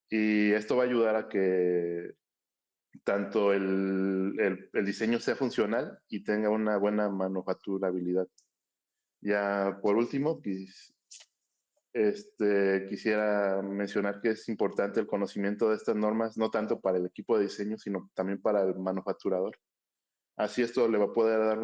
Y esto va a ayudar a que tanto el diseño sea funcional y tenga una buena manufacturabilidad. Ya por último, quisiera mencionar que es importante el conocimiento de estas normas, no tanto para el equipo de diseño, sino también para el manufacturador. Así esto le va a poder dar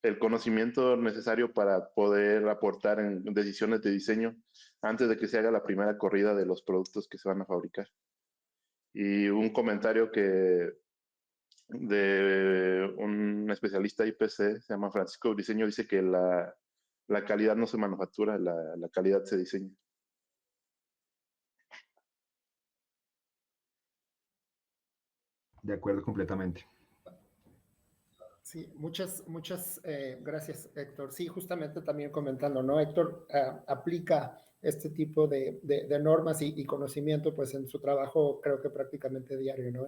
el conocimiento necesario para poder aportar en decisiones de diseño antes de que se haga la primera corrida de los productos que se van a fabricar. Y un comentario de un especialista IPC, se llama Francisco Briceño, dice que la calidad no se manufactura, la calidad se diseña. De acuerdo completamente. Sí, muchas gracias, Héctor. Sí, justamente también comentando, ¿no? Héctor aplica este tipo de normas y conocimiento, pues en su trabajo, creo que prácticamente diario, ¿no?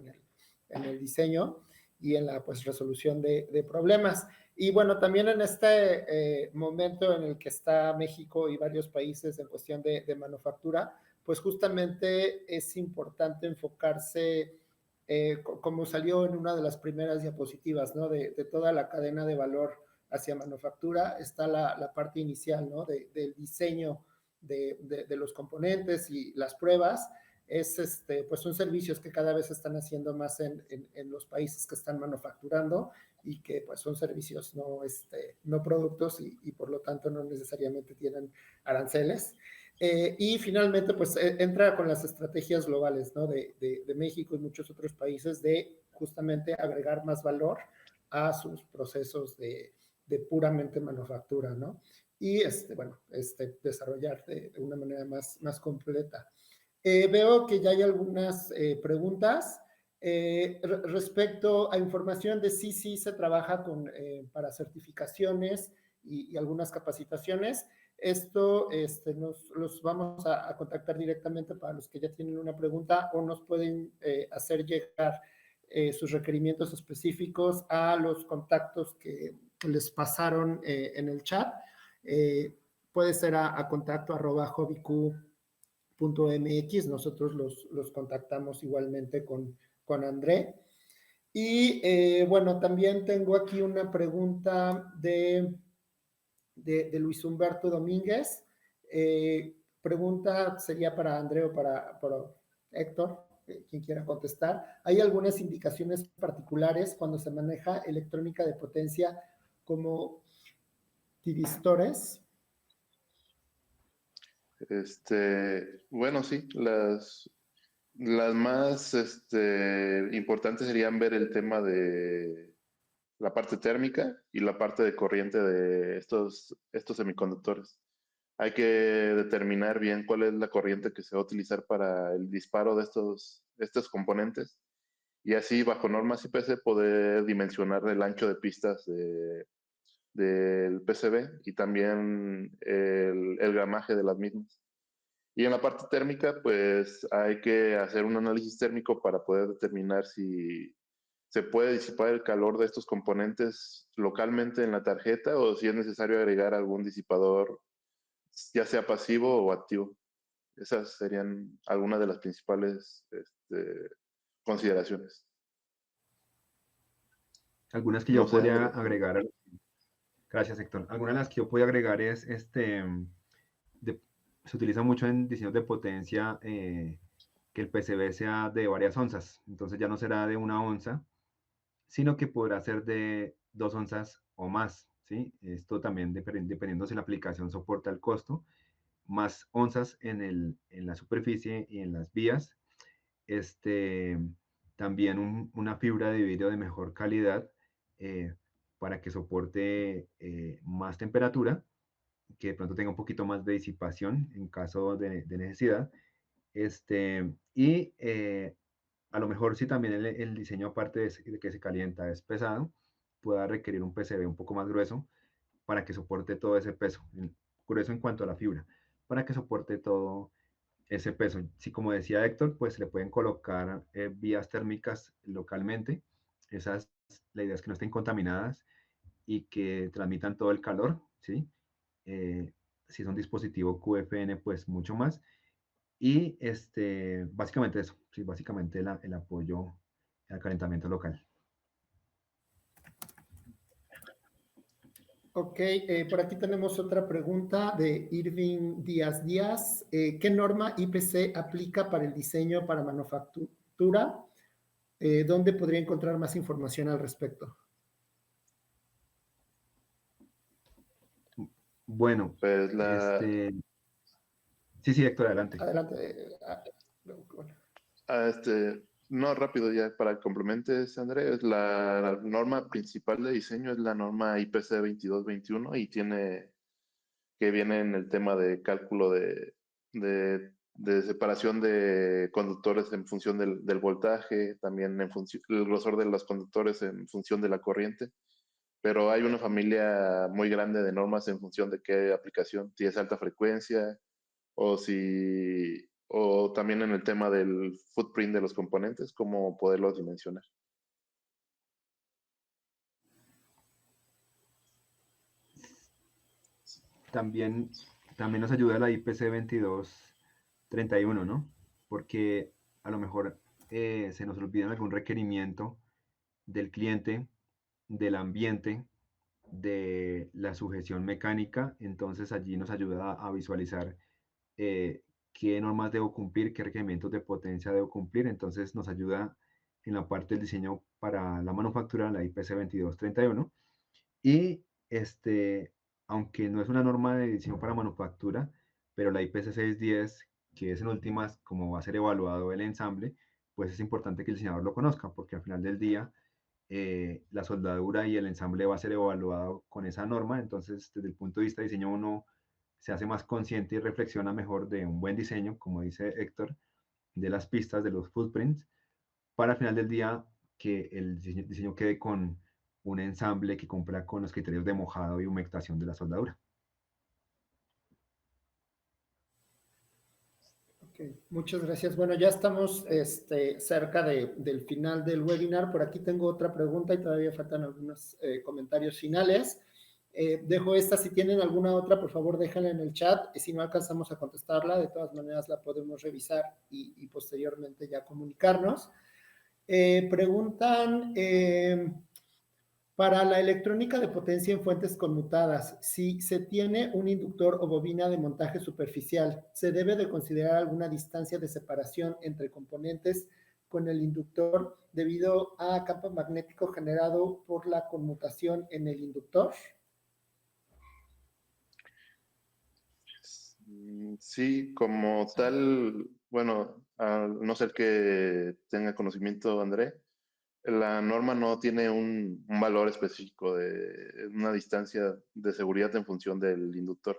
En el diseño y en la, pues, resolución de problemas. Y bueno, también en este momento en el que está México y varios países en cuestión de manufactura, pues justamente es importante enfocarse como salió en una de las primeras diapositivas, ¿no? De toda la cadena de valor hacia manufactura, está la parte inicial, ¿no? Del diseño de los componentes y las pruebas. Pues son servicios que cada vez se están haciendo más en los países que están manufacturando y que pues son servicios, no productos y por lo tanto no necesariamente tienen aranceles. Y finalmente, pues entra con las estrategias globales, ¿no? De México y muchos otros países de justamente agregar más valor a sus procesos de puramente manufactura, ¿no? Y, bueno, desarrollar de una manera más completa. Veo que ya hay algunas preguntas respecto a información de sí se trabaja para certificaciones y algunas capacitaciones. Esto los vamos a contactar directamente para los que ya tienen una pregunta o nos pueden hacer llegar sus requerimientos específicos a los contactos que les pasaron en el chat. Puede ser a contacto@hobbyq.mx. Nosotros los contactamos igualmente con André. Y bueno, también tengo aquí una pregunta de Luis Humberto Domínguez. Pregunta sería para André o para Héctor, quien quiera contestar. ¿Hay algunas indicaciones particulares cuando se maneja electrónica de potencia como tiristores? Bueno, sí, Las más importantes serían ver el tema de la parte térmica y la parte de corriente de estos semiconductores. Hay que determinar bien cuál es la corriente que se va a utilizar para el disparo de estos componentes y así bajo normas IPC poder dimensionar el ancho de pistas del PCB y también el gramaje de las mismas. Y en la parte térmica, pues hay que hacer un análisis térmico para poder determinar si se puede disipar el calor de estos componentes localmente en la tarjeta o si es necesario agregar algún disipador, ya sea pasivo o activo. Esas serían algunas de las principales consideraciones. Algunas que No yo sé, podría Andrés. agregar, gracias Héctor, algunas de las que yo podría agregar es, se utiliza mucho en diseños de potencia que el PCB sea de varias onzas, entonces ya no será de 1 onza, sino que podrá ser de 2 onzas o más, ¿sí? Esto también dependiendo si la aplicación soporta el costo, más onzas en la superficie y en las vías, este, también una fibra de vidrio de mejor calidad eh, para que soporte más temperatura, que de pronto tenga un poquito más de disipación en caso de necesidad. Y a lo mejor si también el diseño aparte de que se calienta es pesado, pueda requerir un PCB un poco más grueso para que soporte todo ese peso, grueso en cuanto a la fibra, para que soporte todo ese peso. Si como decía Héctor, pues le pueden colocar vías térmicas localmente. Esas, la idea es que no estén contaminadas y que transmitan todo el calor, ¿sí? Si es un dispositivo QFN, pues mucho más. Y básicamente eso, sí, básicamente el apoyo al calentamiento local. Ok, por aquí tenemos otra pregunta de Irving Díaz Díaz. ¿Qué norma IPC aplica para el diseño para manufactura? ¿Dónde podría encontrar más información al respecto? Bueno, Pues sí, Héctor, adelante. Adelante. bueno. No, rápido ya para que complementes, Andrés, la norma principal de diseño es la norma IPC 2221 y que viene en el tema de cálculo de separación de conductores en función del voltaje, también en función el grosor de los conductores en función de la corriente, pero hay una familia muy grande de normas en función de qué aplicación, si es alta frecuencia o también en el tema del footprint de los componentes, cómo poderlos dimensionar. También nos ayuda la IPC 2231, ¿no? Porque a lo mejor se nos olvida algún requerimiento del cliente, del ambiente, de la sujeción mecánica, entonces allí nos ayuda a visualizar qué normas debo cumplir, qué requerimientos de potencia debo cumplir, entonces nos ayuda en la parte del diseño para la manufactura, la IPC 2231, y aunque no es una norma de diseño para manufactura, pero la IPC 610, que es en últimas como va a ser evaluado el ensamble, pues es importante que el diseñador lo conozca, porque al final del día la soldadura y el ensamble va a ser evaluado con esa norma, entonces desde el punto de vista de diseño uno se hace más consciente y reflexiona mejor de un buen diseño, como dice Héctor, de las pistas, de los footprints, para al final del día que el diseño quede con un ensamble que cumpla con los criterios de mojado y humectación de la soldadura. Okay, muchas gracias. Bueno, ya estamos cerca del final del webinar. Por aquí tengo otra pregunta y todavía faltan algunos comentarios finales. Dejo esta, si tienen alguna otra, por favor déjenla en el chat. Si no alcanzamos a contestarla, de todas maneras la podemos revisar y posteriormente ya comunicarnos. Preguntan... para la electrónica de potencia en fuentes conmutadas, si se tiene un inductor o bobina de montaje superficial, ¿se debe de considerar alguna distancia de separación entre componentes con el inductor debido a campo magnético generado por la conmutación en el inductor? Sí, como tal, bueno, A no ser que tenga conocimiento, André, la norma no tiene un valor específico de una distancia de seguridad en función del inductor.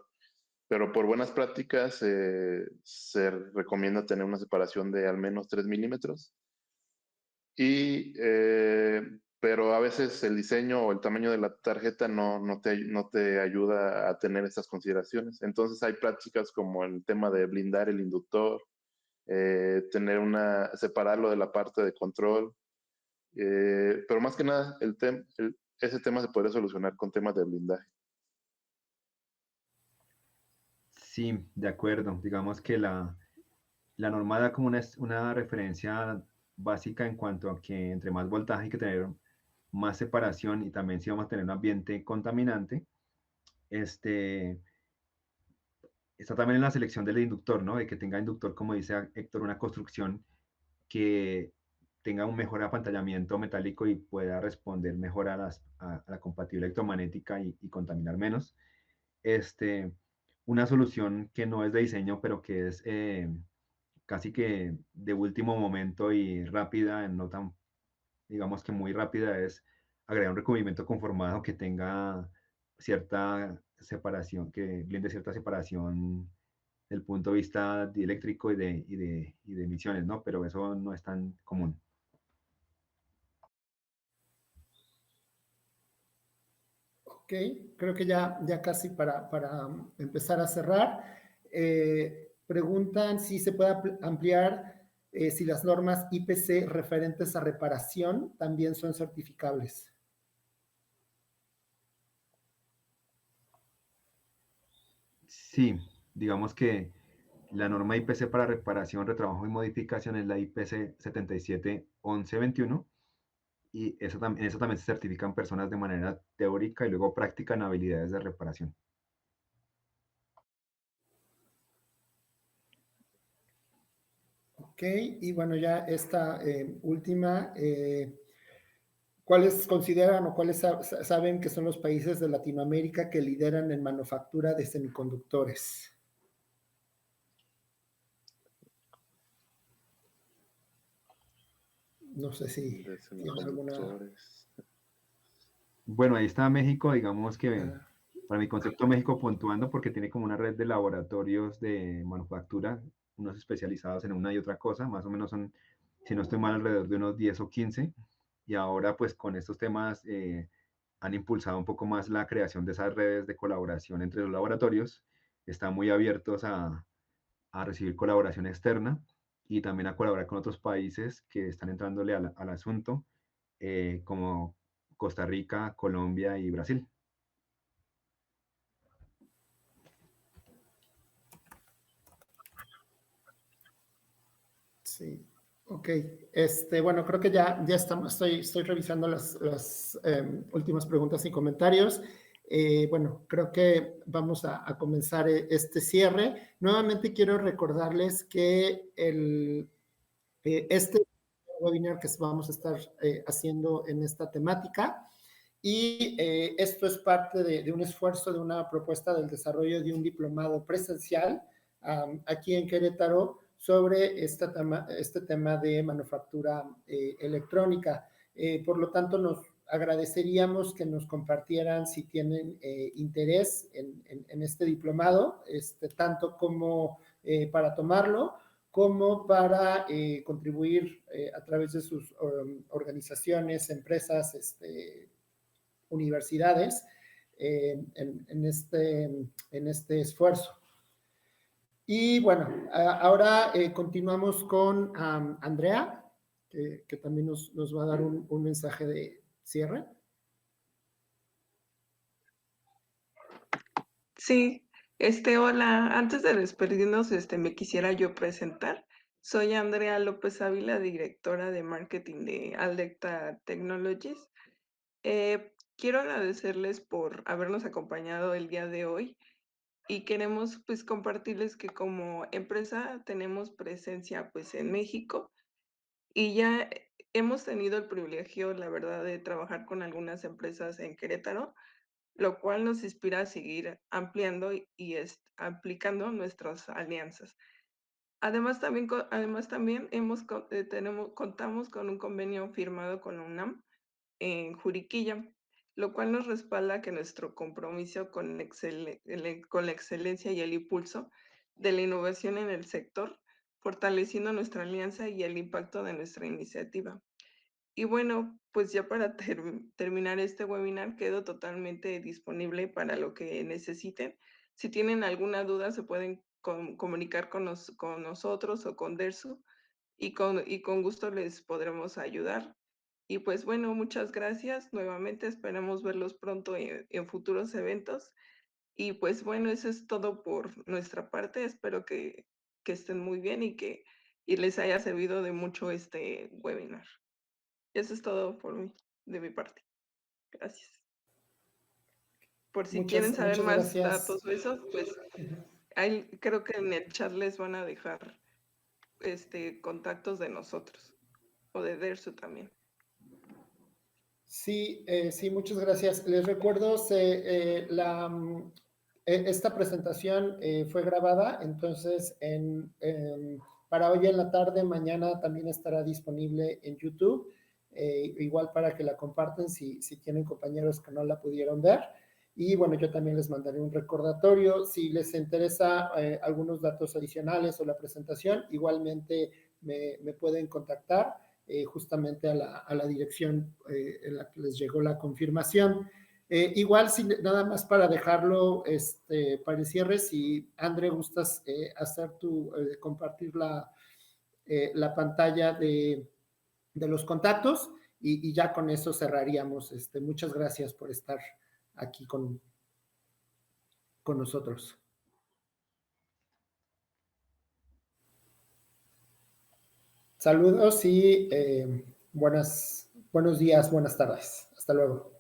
Pero por buenas prácticas se recomienda tener una separación de al menos 3 milímetros. Pero a veces el diseño o el tamaño de la tarjeta no te ayuda a tener estas consideraciones. Entonces hay prácticas como el tema de blindar el inductor, separarlo de la parte de control. Pero más que nada, ese tema se podría solucionar con temas de blindaje. Sí, de acuerdo. Digamos que la norma da como una referencia básica en cuanto a que entre más voltaje hay que tener más separación y también si vamos a tener un ambiente contaminante, este, está también en la selección del inductor, ¿no? De que tenga inductor, como dice Héctor, una construcción que tenga un mejor apantallamiento metálico y pueda responder mejor a la compatibilidad electromagnética y contaminar menos. Este, una solución que no es de diseño, pero que es casi que de último momento y rápida, no tan, digamos que muy rápida, es agregar un recubrimiento conformado que tenga cierta separación, que blinde cierta separación del punto de vista dieléctrico y de emisiones, ¿no? Pero eso no es tan común. Ok, creo que ya casi para empezar a cerrar. Preguntan si se puede ampliar si las normas IPC referentes a reparación también son certificables. Sí, digamos que la norma IPC para reparación, retrabajo y modificación es la IPC 771121 y en eso también se certifican personas de manera teórica y luego práctica en habilidades de reparación. Ok, y bueno, ya esta última, ¿cuáles consideran o cuáles saben que son los países de Latinoamérica que lideran en manufactura de semiconductores? No sé si De tiene alguna... semiconductores. Bueno, ahí está México, digamos que Ah, para mi concepto México puntuando porque tiene como una red de laboratorios de manufactura, unos especializados en una y otra cosa, más o menos son, si no estoy mal, alrededor de unos 10 o 15, y ahora pues con estos temas han impulsado un poco más la creación de esas redes de colaboración entre los laboratorios, están muy abiertos a recibir colaboración externa y también a colaborar con otros países que están entrándole al asunto, como Costa Rica, Colombia y Brasil. sí, ok. Bueno, creo que ya estamos, estoy revisando las últimas preguntas y comentarios. Bueno, creo que vamos a comenzar este cierre. Nuevamente quiero recordarles que este webinar que vamos a estar haciendo en esta temática y esto es parte de un esfuerzo, de una propuesta del desarrollo de un diplomado presencial aquí en Querétaro sobre este tema de manufactura electrónica. Por lo tanto, nos agradeceríamos que nos compartieran si tienen interés en este diplomado, tanto como para tomarlo, como para contribuir a través de sus organizaciones, empresas, universidades en este esfuerzo. Y bueno, ahora continuamos con Andrea, que también nos va a dar un mensaje de cierre. Sí, hola, antes de despedirnos, me quisiera yo presentar. Soy Andrea López Ávila, directora de marketing de Aldecta Technologies. Quiero agradecerles por habernos acompañado el día de hoy y queremos pues compartirles que como empresa tenemos presencia pues en México y ya hemos tenido el privilegio, la verdad, de trabajar con algunas empresas en Querétaro, lo cual nos inspira a seguir ampliando y aplicando nuestras alianzas. Además, también contamos con un convenio firmado con la UNAM en Juriquilla, lo cual nos respalda que nuestro compromiso con la excelencia y el impulso de la innovación en el sector, fortaleciendo nuestra alianza y el impacto de nuestra iniciativa. Y bueno, pues ya para terminar este webinar, quedo totalmente disponible para lo que necesiten. Si tienen alguna duda, se pueden comunicar con nosotros o con DERSU y con gusto les podremos ayudar. Y pues bueno, muchas gracias. Nuevamente esperamos verlos pronto en futuros eventos. Y pues bueno, eso es todo por nuestra parte. Espero que estén muy bien y les haya servido de mucho este webinar. Eso es todo de mi parte. Gracias. Por si quieren saber Muchas más gracias. datos o eso, pues ahí creo que en el chat les van a dejar contactos de nosotros o de Dersu también. Sí, sí, muchas gracias. Les recuerdo, esta presentación fue grabada, entonces para hoy en la tarde, mañana también estará disponible en YouTube, igual para que la compartan si tienen compañeros que no la pudieron ver. Y bueno, yo también les mandaré un recordatorio. Si les interesa algunos datos adicionales o la presentación, igualmente me pueden contactar justamente a la dirección en la que les llegó la confirmación. Igual, nada más para dejarlo para el cierre, si André gustas compartir la pantalla de los contactos y ya con eso cerraríamos. Muchas gracias por estar aquí con nosotros. Saludos y buenos días, buenas tardes. Hasta luego.